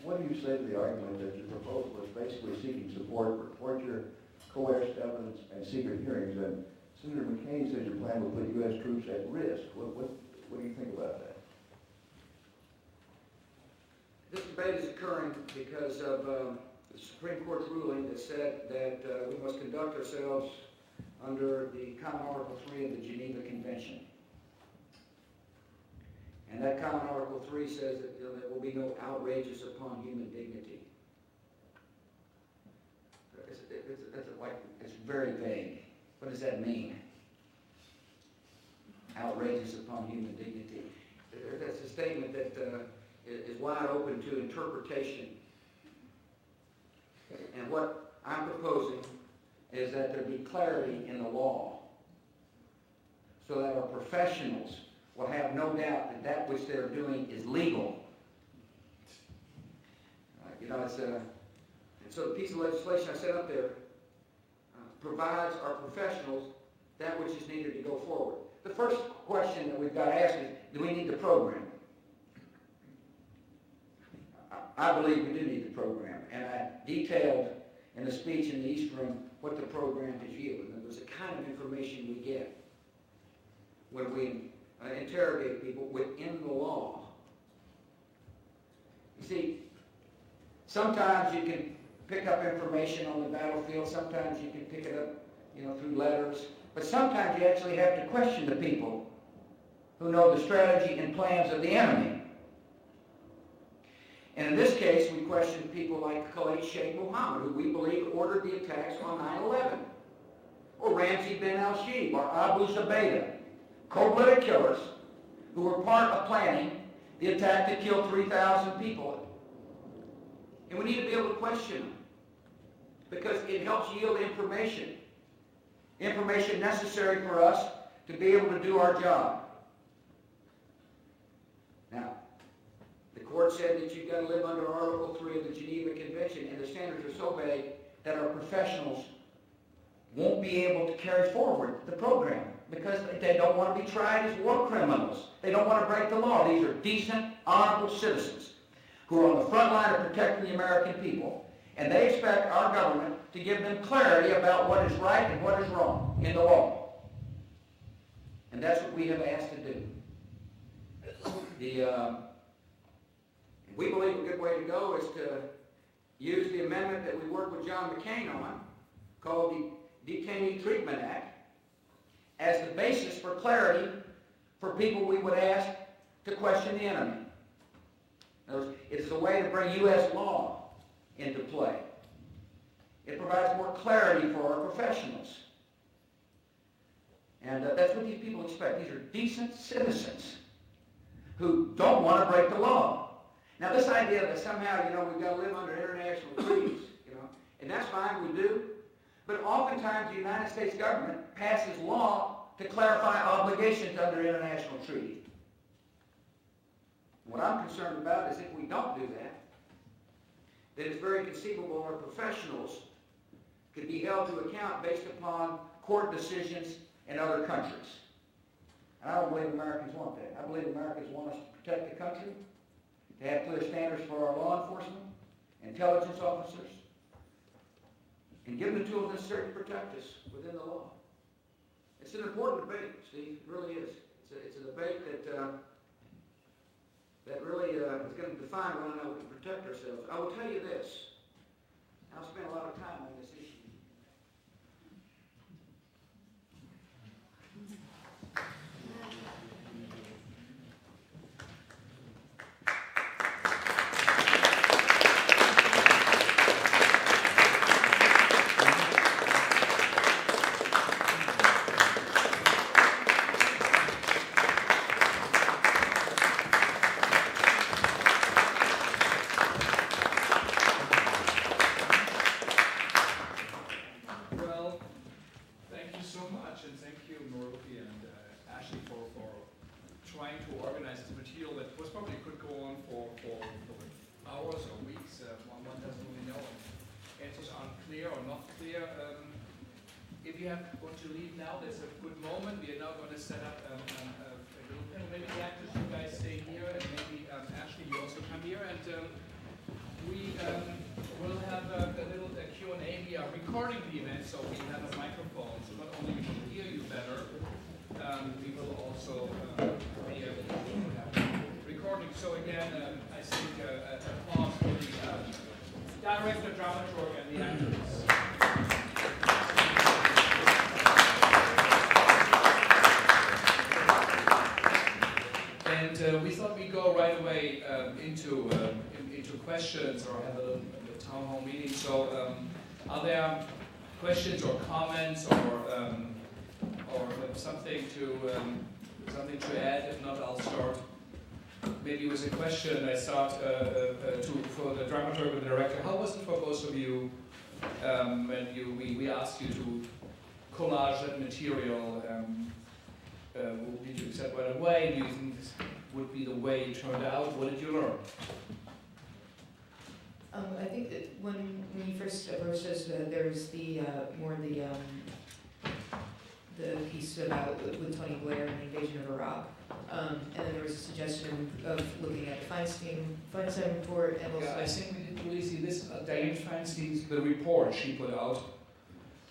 what do you say to the argument that your proposal is basically seeking support for torture, coerced evidence, and secret hearings? And Senator McCain says your plan will put U.S. troops at risk. What do you think about that? This debate is occurring because of the Supreme Court's ruling that said that we must conduct ourselves under the Common Article 3 of the Geneva Convention. And that Common Article 3 says that there will be no outrages upon human dignity. It's very vague. What does that mean? Outrages upon human dignity. That's a statement that is wide open to interpretation. And what I'm proposing is that there be clarity in the law so that our professionals will have no doubt that that which they're doing is legal. And so the piece of legislation I set up there provides our professionals that which is needed to go forward. The first question that we've got to ask is, do we need the program? I believe we do need the program, and I detailed in the speech in the East Room what the program has yielded. And there's the kind of information we get when we interrogate people within the law. You see, sometimes you can pick up information on the battlefield, sometimes you can pick it up, through letters, but sometimes you actually have to question the people who know the strategy and plans of the enemy. And in this case, we questioned people like Khalid Sheikh Mohammed, who we believe ordered the attacks on 9/11, or Ramzi bin al-Shibh, or Abu Zubaydah, cold-blooded killers who were part of planning the attack that killed 3,000 people. And we need to be able to question them because it helps yield information necessary for us to be able to do our job. Now, the court said that you've got to live under Article 3 of the Geneva Convention, and the standards are so vague that our professionals won't be able to carry forward the program because they don't want to be tried as war criminals. They don't want to break the law. These are decent, honorable citizens who are on the front line of protecting the American people, and they expect our government to give them clarity about what is right and what is wrong in the law. And that's what we have asked to do. We believe a good way to go is to use the amendment that we worked with John McCain on, called the Detainee Treatment Act, as the basis for clarity for people we would ask to question the enemy. In other words, it is a way to bring U.S. law into play. It provides more clarity for our professionals. And that's what these people expect. These are decent citizens who don't want to break the law. Now, this idea that somehow, we've got to live under international treaties, and that's fine, we do. But oftentimes, the United States government passes law to clarify obligations under international treaty. What I'm concerned about is if we don't do that, then it's very conceivable our professionals could be held to account based upon court decisions in other countries. And I don't believe Americans want that. I believe Americans want us to protect the country, to have clear standards for our law enforcement, intelligence officers, and give them the tools necessary to protect us within the law. It's an important debate, Steve. It really is. It's a debate that really is going to define whether or not we can protect ourselves. I will tell you this. I've spent a lot of time on this issue. recording the event, so we have a microphone, so not only we can hear you better, we will also be able to have recording. So again, I think applause for the director, dramaturg, and the actors. And we thought we'd go right away into questions or have a town hall meeting. So are there questions or comments or something to add? If not, I'll start. Maybe it was a question I start for the dramaturg and the director. How was it for both of you when we asked you to collage that material? Did you accept right away? Do you think this would be the way it turned out? What did you learn? I think that when you first approached us, there was the piece about with Tony Blair and the invasion of Iraq, and then there was a suggestion of looking at the Feinstein report, and also. Yeah, I think we didn't really see this. Diane Feinstein's the report she put out.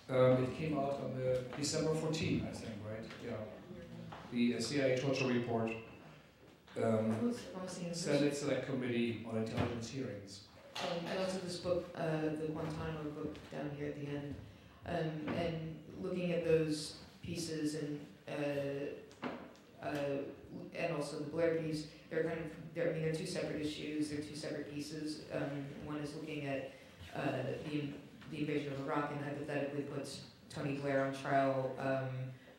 It came out on the December 14th, I think, right? Yeah. The CIA torture report. Senate Select Committee on Intelligence Hearings. And also this book, the Guantanamo book down here at the end, and looking at those pieces and also the Blair piece, they're two separate issues. They're two separate pieces. One is looking at the invasion of Iraq and hypothetically puts Tony Blair on trial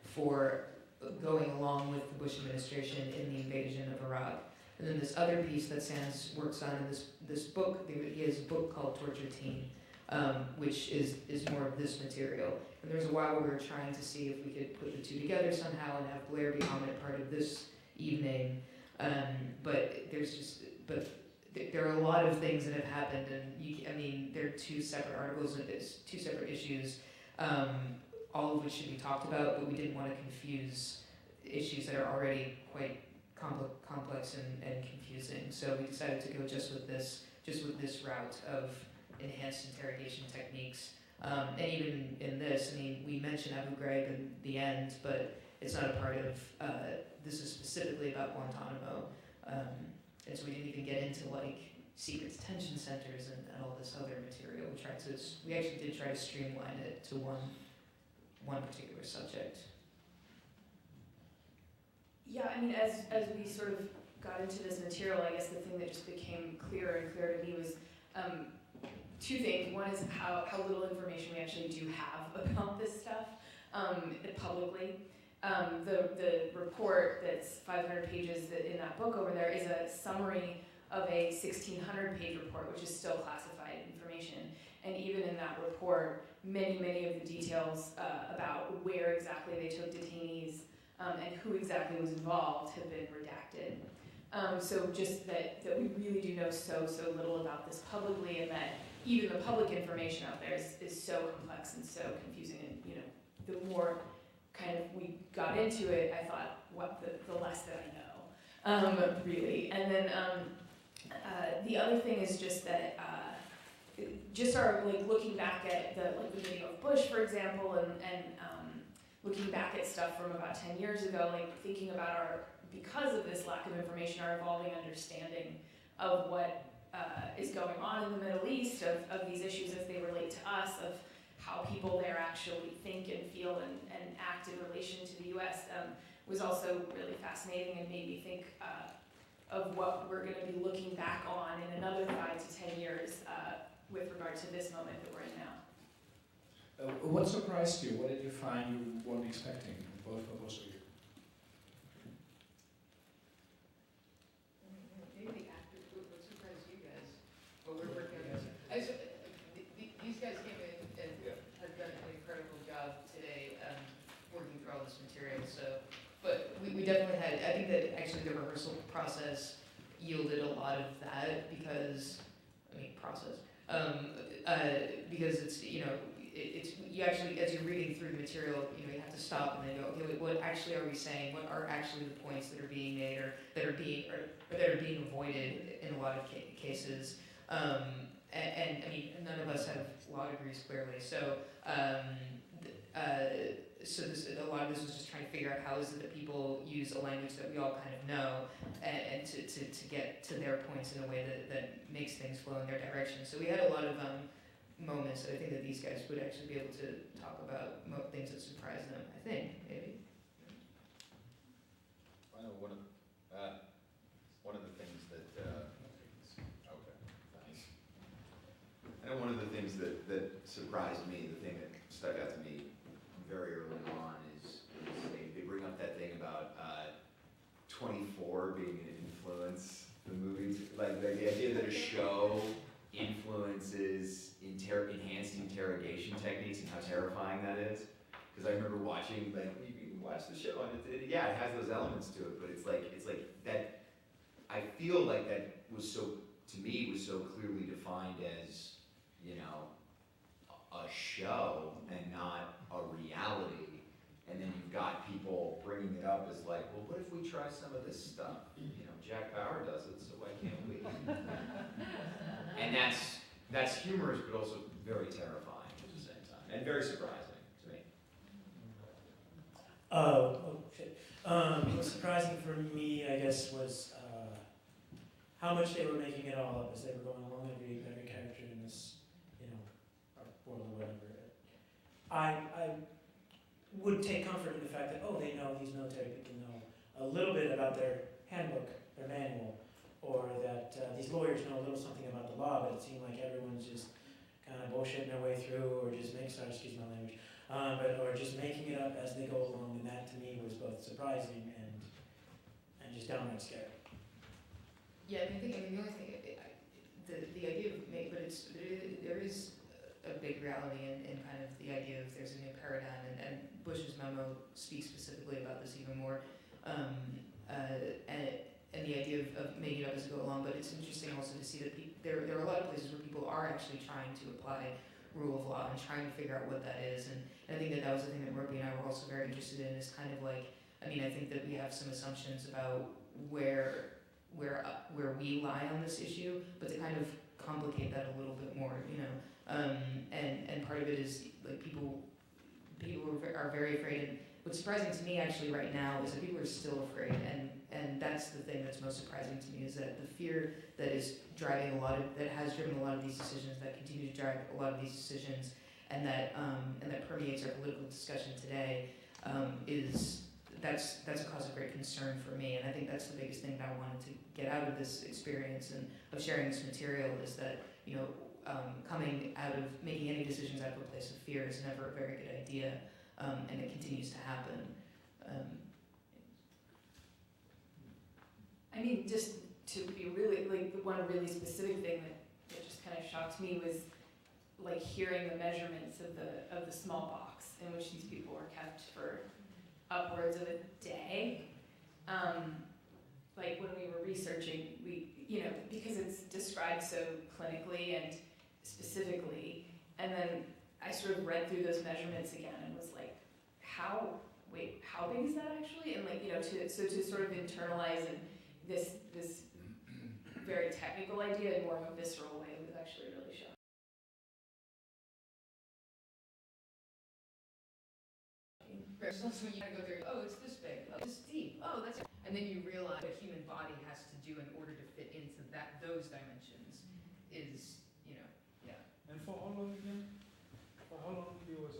for going along with the Bush administration in the invasion of Iraq. And then this other piece that Sans works on in this book, he has a book called Torture Team, which is more of this material. And there was a while where we were trying to see if we could put the two together somehow and have Blair be prominent part of this evening. But there are a lot of things that have happened, and there are two separate articles and there's two separate issues, all of which should be talked about, but we didn't want to confuse issues that are already quite complex and confusing. So we decided to go just with this route of enhanced interrogation techniques. And even in this, we mention Abu Ghraib in the end, but it's not a part of, this is specifically about Guantanamo. And so we didn't even get into secret detention centers and all this other material. We actually did try to streamline it to one particular subject. Yeah, as we sort of got into this material, I guess the thing that just became clearer and clearer to me was two things. One is how little information we actually do have about this stuff publicly. The report that's 500 pages in that book over there is a summary of a 1,600-page report, which is still classified information. And even in that report, many of the details about where exactly they took detainees and who exactly was involved have been redacted. So just that we really do know so little about this publicly, and that even the public information out there is so complex and so confusing. And the more kind of we got into it, I thought, what the less that I know, really. And then the other thing is just that just our looking back at the video of Bush, for example, and looking back at stuff from about 10 years ago, thinking about because of this lack of information, our evolving understanding of what is going on in the Middle East, of these issues as they relate to us, of how people there actually think and feel and act in relation to the U.S. Was also really fascinating and made me think of what we're going to be looking back on in another 5 to 10 years with regard to this moment that we're in now. What surprised you? What did you find you weren't expecting, both of you? Maybe the actors, what surprised you guys? What we're working on. These guys came in and have done an incredible job today working through all this material. But we definitely had, I think that actually the rehearsal process yielded a lot of that because it's, you actually, as you're reading through the material, you have to stop and then go, okay, wait, what actually are we saying? What are actually the points that are being made or that are being avoided in a lot of cases? and I mean, none of us have law degrees clearly, so so a lot of this was just trying to figure out how is it that people use a language that we all kind of know, and to get to their points in a way that makes things flow in their direction. So we had a lot of moments that I think that these guys would actually be able to talk about things that surprise them. I think maybe. I know one of the things that okay, nice. I know one of the things that surprised me, the thing that stuck out to me very early on is they bring up that thing about 24 being an influence. The movies, like the idea that a show influences enhanced interrogation techniques and how terrifying that is. Because I remember watching, like, you watch the show and it has those elements to it, but it's like that. I feel like that was so clearly defined as, you know, a show and not a reality. And then you've got people bringing it up as like, well, what if we try some of this stuff? You know, Jack Bauer does it, so why can't we? And that's humorous, but also very terrifying at the same time, and very surprising to me. Oh shit. What was surprising for me, I guess, was how much they were making it all up as they were going along. Every character in this, you know, world or whatever. I would take comfort in the fact that, oh, they know, these military people know a little bit about their handbook, their manual, or that these lawyers know a little something about the law, but it seemed like everyone's just kind of bullshitting their way through, or just excuse my language, or just making it up as they go along, and that to me was both surprising and just downright scary. Yeah, I mean, the only thing, the idea of there is a big reality in kind of the idea of there's a new paradigm, and Bush's memo speaks specifically about this even more, and the idea of making it up as we go along. But it's interesting also to see that there are a lot of places where people are actually trying to apply rule of law and trying to figure out what that is, and I think that was the thing that Meropi and I were also very interested in, is kind of like, I mean, I think that we have some assumptions about where we lie on this issue, but to kind of complicate that a little bit more, you know. And part of it is like people are very afraid, and what's surprising to me actually right now is that people are still afraid, and that's the thing that's most surprising to me, is that the fear that is driving that has driven a lot of these decisions, that continue to drive a lot of these decisions, and that permeates our political discussion today, that's a cause of great concern for me, and I think that's the biggest thing that I wanted to get out of this experience and of sharing this material, is that, you know, coming out of making any decisions out of a place of fear is never a very good idea, and it continues to happen. I mean, just to be really, like, the one really specific thing that just kind of shocked me was, like, hearing the measurements of the small box in which these people were kept for upwards of a day. Like, when we were researching, you know, because it's described so clinically and specifically, and then I sort of read through those measurements again and was like, how big is that actually? And, like, you know, to sort of internalize this very technical idea in more of a visceral way was actually really shocking. Right, so you kind of go through, oh, it's this big, oh, it's deep, oh, that's, and then you realize what a human body has to do in order to fit into those dimensions is, you know, yeah. And for how long again? For how long was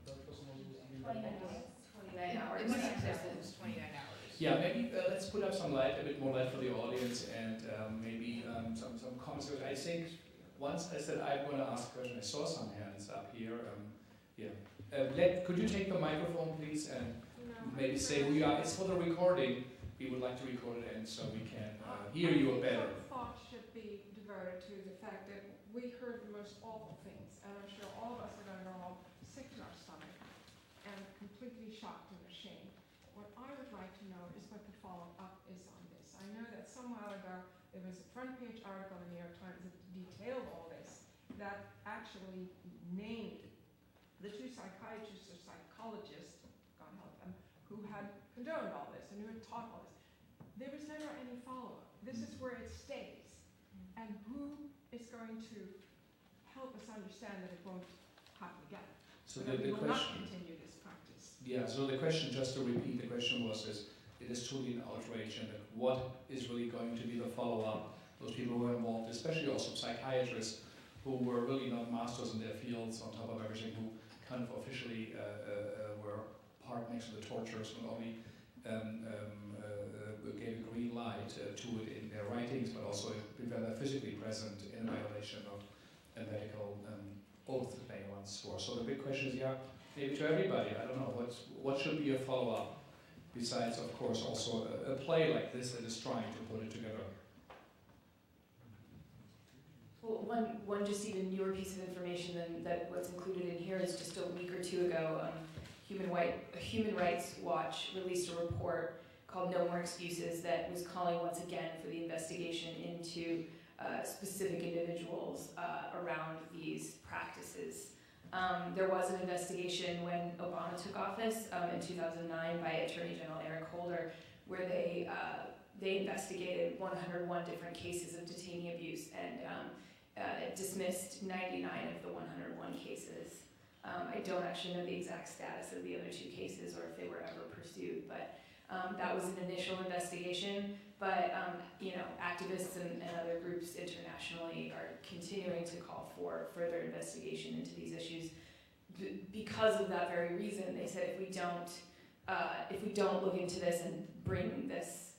that person was supposed to be? 29 hours. 29 hours. It was 29 hours. Yeah, maybe let's put up some light, a bit more light for the audience, and maybe some comments. I think once I said I'm going to ask a question, I saw some hands up here. Could you take the microphone, please, and maybe say who you are? It's for the recording. We would like to record it, and so we can hear you better. Thought should be diverted to the fact that we heard the most awful things, and I'm sure all of us are going to go home sick to our stomach and completely shocked and ashamed. What I would like to know is what the follow-up is on this. I know that some while ago there was a front-page article in the New York Times that detailed all this, that actually named the two psychiatrists or psychologists, God help them, who had condoned all this and who had taught all this. There was never any follow-up. This is where it stays. And who is going to help us understand that it won't happen again. So that we the will not question, continue this practice. yeah, so the question, just to repeat, the question was it is truly an outrage, and that what is really going to be the follow-up? Those people who are involved, especially also psychiatrists, who were really not masters in their fields, on top of everything, who kind of officially were part next to the tortures, not only gave a green light to it in their writings, but also were physically present in violation of a medical oath that they once swore. So the big question is, yeah, maybe to everybody, I don't know, what should be a follow-up, besides, of course, also a play like this that is trying to put it together. Well, one just even newer piece of information than that what's included in here is just a week or two ago, Human Rights Watch released a report called No More Excuses that was calling once again for the investigation into specific individuals around these practices. There was an investigation when Obama took office in 2009 by Attorney General Eric Holder, where they investigated 101 different cases of detainee abuse and dismissed 99 of the 101 cases. I don't actually know the exact status of the other two cases or if they were ever pursued, but that was an initial investigation. But activists and other groups internationally are continuing to call for further investigation into these issues. Because of that very reason, they said if we don't look into this and bring this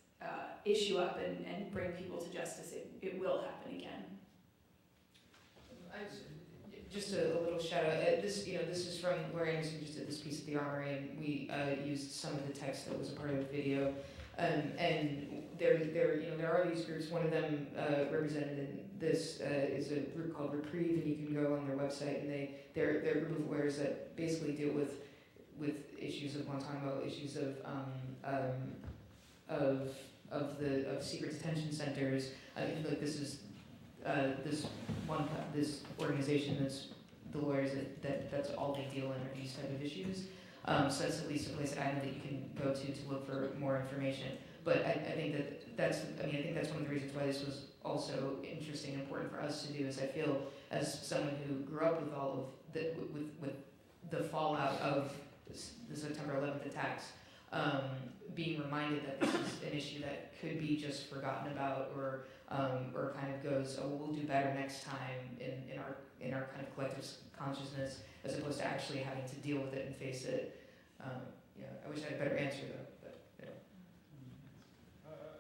issue up and bring people to justice, it will happen again. Just a little shout out. This is from where Anderson just did this piece at the Armory, and we used some of the text that was a part of the video. And there are these groups. One of them represented in this is a group called Reprieve, and you can go on their website, and they're a group of lawyers that basically deal with issues of Guantanamo, issues of secret detention centers. Like this is. This organization that's the lawyers that's all they deal in are these type of issues. So that's at least a place that I know that you can go to look for more information. But I think that's one of the reasons why this was also interesting and important for us to do. Is I feel as someone who grew up with all of with the fallout of the September 11th attacks, being reminded that this is an issue that could be just forgotten about or kind of goes, oh, we'll do better next time in our kind of collective consciousness, as opposed to actually having to deal with it and face it. I wish I had a better answer though. But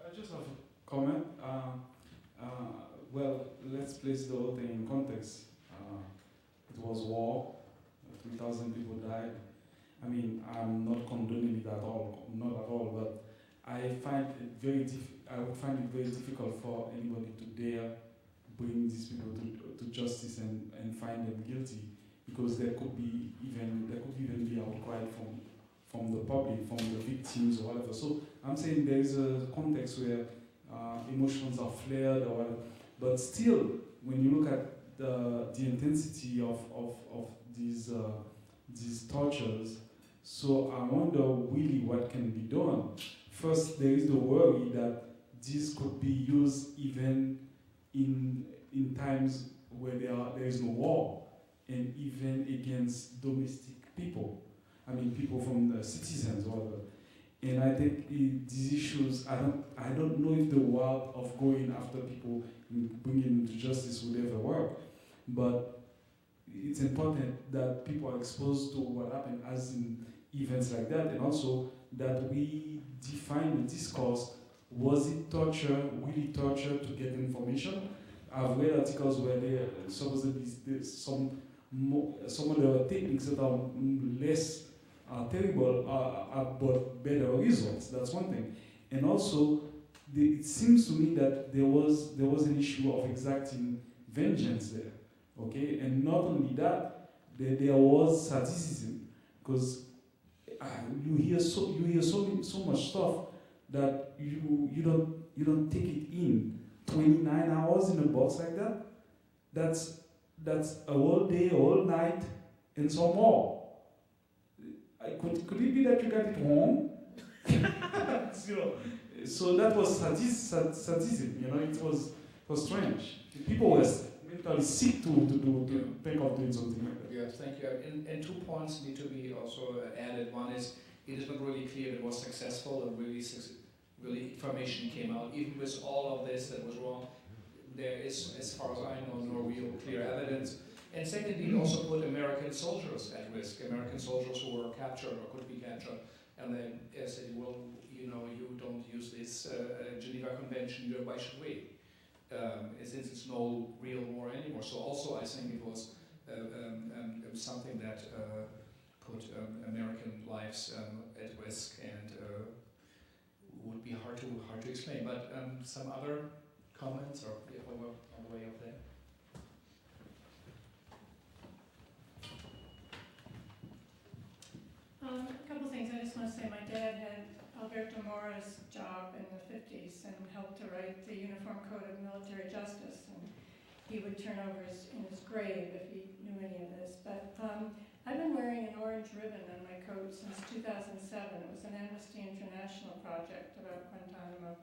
I just have a comment. Well, let's place the whole thing in context. It was war. 3,000 people died. I mean, I'm not condoning it at all, not at all, but I would find it very difficult for anybody to dare bring these people to justice and find them guilty, because there could even be outcry from the public, from the victims or whatever. So I'm saying there is a context where emotions are flared or whatever, but still, when you look at the intensity of these tortures, so I wonder really what can be done. First, there is the worry that this could be used even in times where there is no war, and even against domestic people. I mean, people from the citizens, whatever. And I think these issues, I don't know if the word of going after people and bringing them to justice would ever work, but it's important that people are exposed to what happened as in events like that, and also that we define the discourse. Was it torture, really torture to get information? I've read articles where there supposedly some of the techniques that are less terrible but better results. That's one thing. And also, it seems to me that there was an issue of exacting vengeance there. Okay, and not only that, there was sadism, because you hear so much stuff that you don't take it in. 29 hours in a box like that, that's a whole day, a whole night, and some more. Could it be that you got it wrong? So that was sadism. It was strange. People were mentally sick to think of doing something like that. Yes, thank you. And 2 points need to be also added. One is, it is not really clear it was successful and really information came out. Even with all of this that was wrong, there is, as far as I know, no real clear evidence. And secondly, it also put American soldiers at risk, American soldiers who were captured or could be captured. And then said, well, you know, you don't use this Geneva Convention, why should we? Since it's no real war anymore. So also I think it was something that put American lives at risk and would be hard to explain. But some other comments or on the way up there? A couple things. I just want to say my dad had Alberto Mora's job in the 50s and helped to write the Uniform Code of Military Justice, and he would turn over in his grave if he knew any of this. But I've been wearing an orange ribbon on my coat since 2007. It was an Amnesty International project about Guantanamo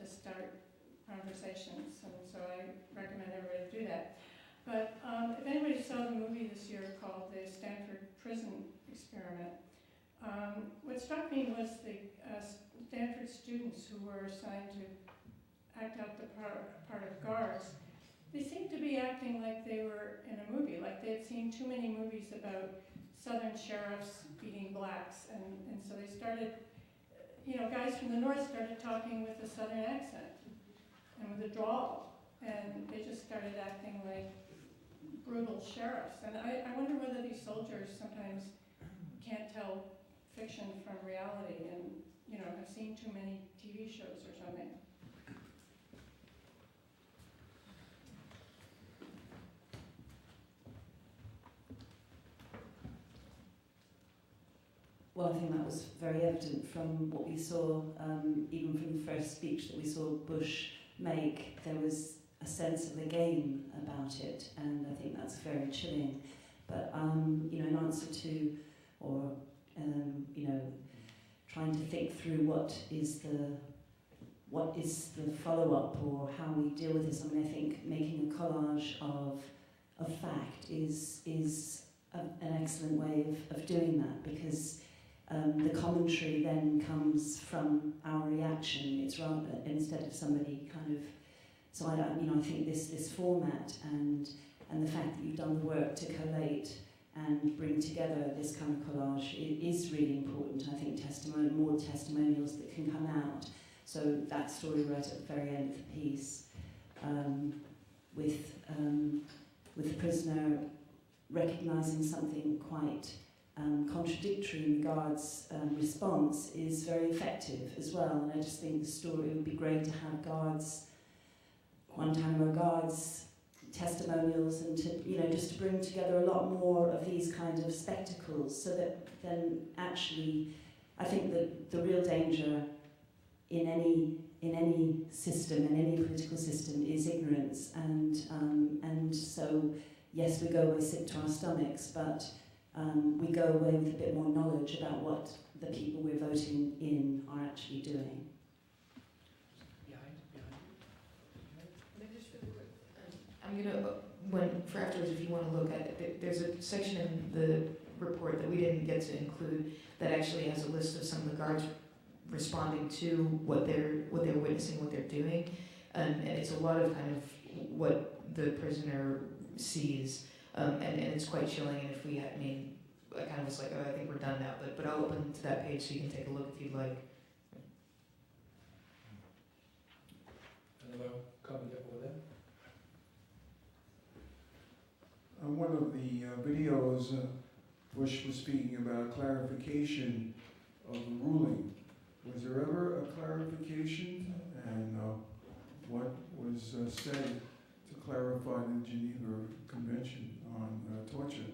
to start conversations, and so I recommend everybody do that. But if anybody saw the movie this year called The Stanford Prison Experiment, what struck me was the Stanford students who were assigned to act out the part of guards. They seemed to be acting like they were in a movie, like they had seen too many movies about Southern sheriffs beating blacks, and so they started, guys from the North started talking with a Southern accent and with a drawl, and they just started acting like brutal sheriffs. And I wonder whether these soldiers sometimes can't tell fiction from reality and, have seen too many TV shows or something. Well, I think that was very evident from what we saw, even from the first speech that we saw Bush make. There was a sense of the game about it, and I think that's very chilling. But, in answer to, or, trying to think through what is the follow-up or how we deal with this. I mean, I think making a collage of fact is an excellent way of doing that, because the commentary then comes from our reaction. It's rather, instead of somebody kind of. So I think this format and the fact that you've done the work to collate and bring together this kind of collage is really important. I think more testimonials that can come out. So that story right at the very end of the piece, with the prisoner recognising something quite contradictory in the guards' response is very effective as well. And I just think the story, it would be great to have Guantanamo guards testimonials, and to just to bring together a lot more of these kind of spectacles, so that then actually, I think that the real danger in any system, in any political system, is ignorance, and so yes, we go away sick to our stomachs, but we go away with a bit more knowledge about what the people we're voting in are actually doing. I'm for afterwards, if you want to look at it, there's a section in the report that we didn't get to include that actually has a list of some of the guards responding to what they're witnessing, what they're doing, and it's a lot of kind of what the prisoner sees, and it's quite chilling. And if we had, I kind of was like, oh, I think we're done now, but I'll open to that page so you can take a look if you'd like. Another comment over there? One of the videos, Bush was speaking about clarification of the ruling. Was there ever a clarification, and what was said to clarify the Geneva Convention on torture?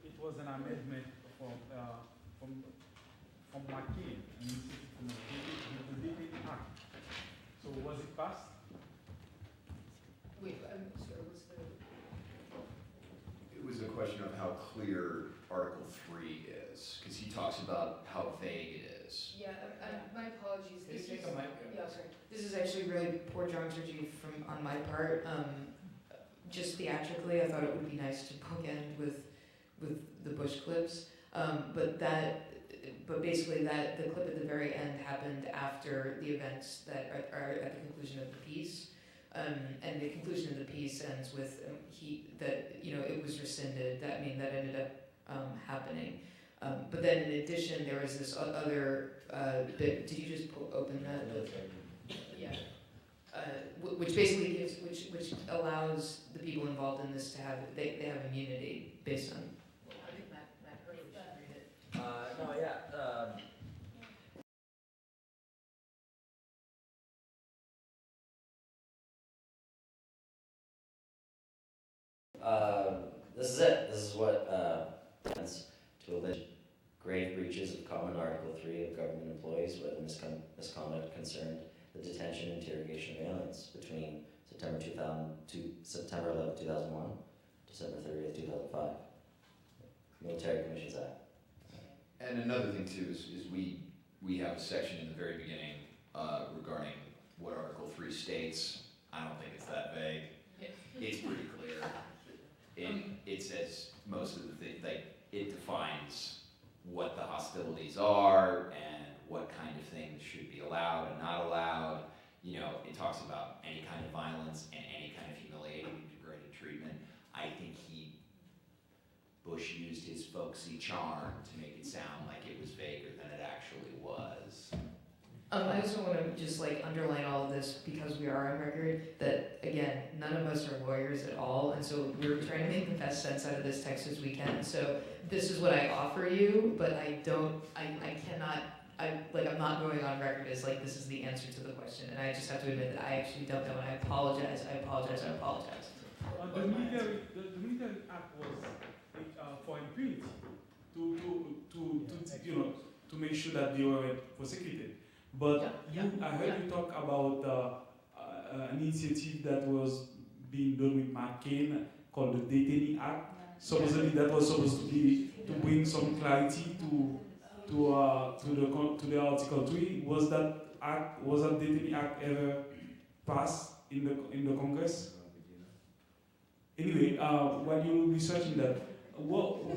It was an amendment from McCain, from the David Act. So was it passed? Wait, I'm sorry, what's the... It was a question of how clear Article 3 is, because he talks about how vague it is. Yeah, my apologies. take a mic. Yeah, sorry. This is actually really poor dramaturgy on my part. Just theatrically, I thought it would be nice to bookend with the Bush clips. But basically the clip at the very end happened after the events that are at the conclusion of the piece. And the conclusion of the piece ends with it was rescinded. That ended up happening. But then in addition, there was this other bit. Did you just open that? Yeah. Which basically gives, which allows the people involved in this to have, they have immunity based on. I think Matt Hurley should read it. No, yeah. This is it. This is what to allege grave breaches of Common Article 3 of government employees where the misconduct concerned the detention and interrogation of aliens between September 11, 2001, December 30th, 2005. Military Commissions Act. And another thing too is we have a section in the very beginning regarding what Article 3 states. I don't think it's that vague. It's pretty clear. It says most of the things, like it defines what the hostilities are and what kind of things should be allowed and not allowed. It talks about any kind of violence and any kind of humiliating and degrading treatment. I think Bush used his folksy charm to make it sound like it was vaguer than it actually was. I also want to just underline all of this because we are on record that, again, none of us are lawyers at all, and so we're trying to make the best sense out of this text as we can. So this is what I offer you, but I'm not going on record as this is the answer to the question, and I just have to admit that I actually don't know, and I apologize. The military act was for impunity to make sure that they were prosecuted. But I heard you talk about an initiative that was being done with McCain called the Detainee Act. Supposedly that was supposed to be to bring some clarity to the Article 3. Was that Detainee Act ever passed in the Congress? Anyway, while you were researching that,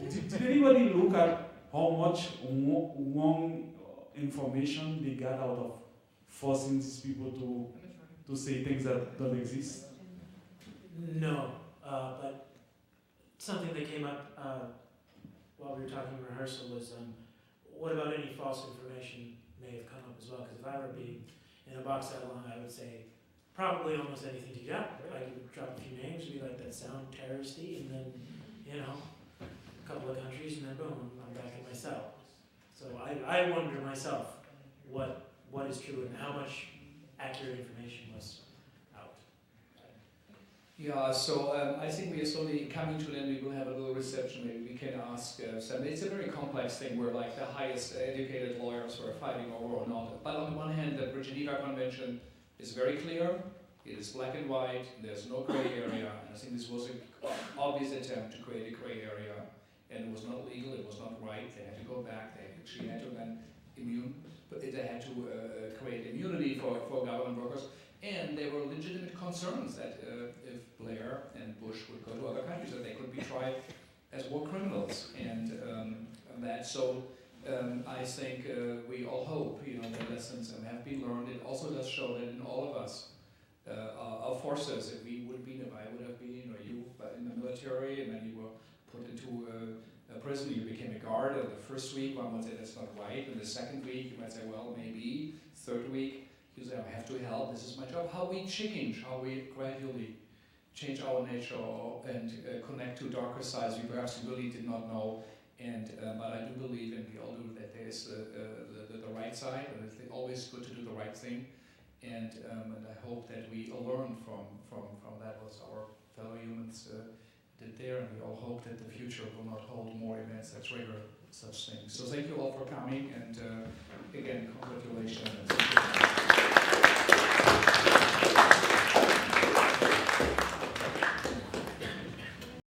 did anybody look at how much wrong information they got out of forcing these people to say things that don't exist? No, but something that came up while we were talking in rehearsal was what about any false information may have come up as well? Because if I were being in a box that long, I would say probably almost anything to you. Yeah, I could drop a few names, be like that sound terroristy, and then a couple of countries, and then boom, I'm back in my cell. So I wonder myself what is true and how much accurate information was out. Yeah, so I think we are slowly coming to then. We will have a little reception. Maybe we can ask some. It's a very complex thing where the highest educated lawyers were fighting over or not. But on the one hand, the Geneva Convention is very clear. It is black and white. There's no gray area. And I think this was an obvious attempt to create a gray area. And it was not legal, it was not right. They had to go back. They actually had to then they had to create immunity for government workers. And there were legitimate concerns that if Blair and Bush would go to other countries, that they could be tried as war criminals. And I think we all hope, the lessons have been learned. It also does show that in all of us, our forces, if I would have been, or you, in the military, and then you were put into a prison, you became a guard. The first week, one would say that's not right. And the second week, you might say, well, maybe. Third week, you say, I have to help. This is my job. How we change, how we gradually change our nature and connect to darker sides we perhaps really did not know. And but I do believe, and we all do, that there is the right side, and it's always good to do the right thing. And I hope that we learn from that, what our fellow humans did there, and we all hope that the future will not hold more events that trigger such things. So thank you all for coming, and again, congratulations.